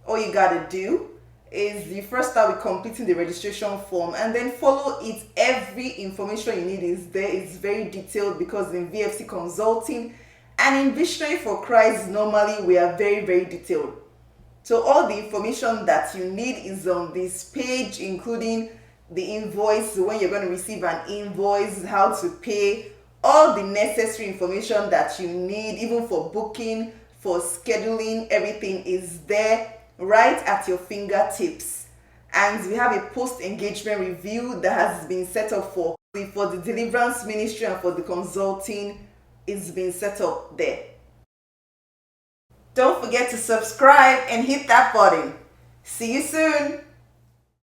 All you gotta do is you first start with completing the registration form and then follow it. Every information you need is there. It's very detailed because in VfC Consulting and in Visionary for Christ, normally we are very, very detailed. So all the information that you need is on this page, including the invoice, when you're going to receive an invoice, how to pay, all the necessary information that you need, even for booking, for scheduling, everything is there right at your fingertips. And we have a post-engagement review that has been set up for the Deliverance Ministry and for the consulting. It's been set up there. Don't forget to subscribe and hit that button. See you soon.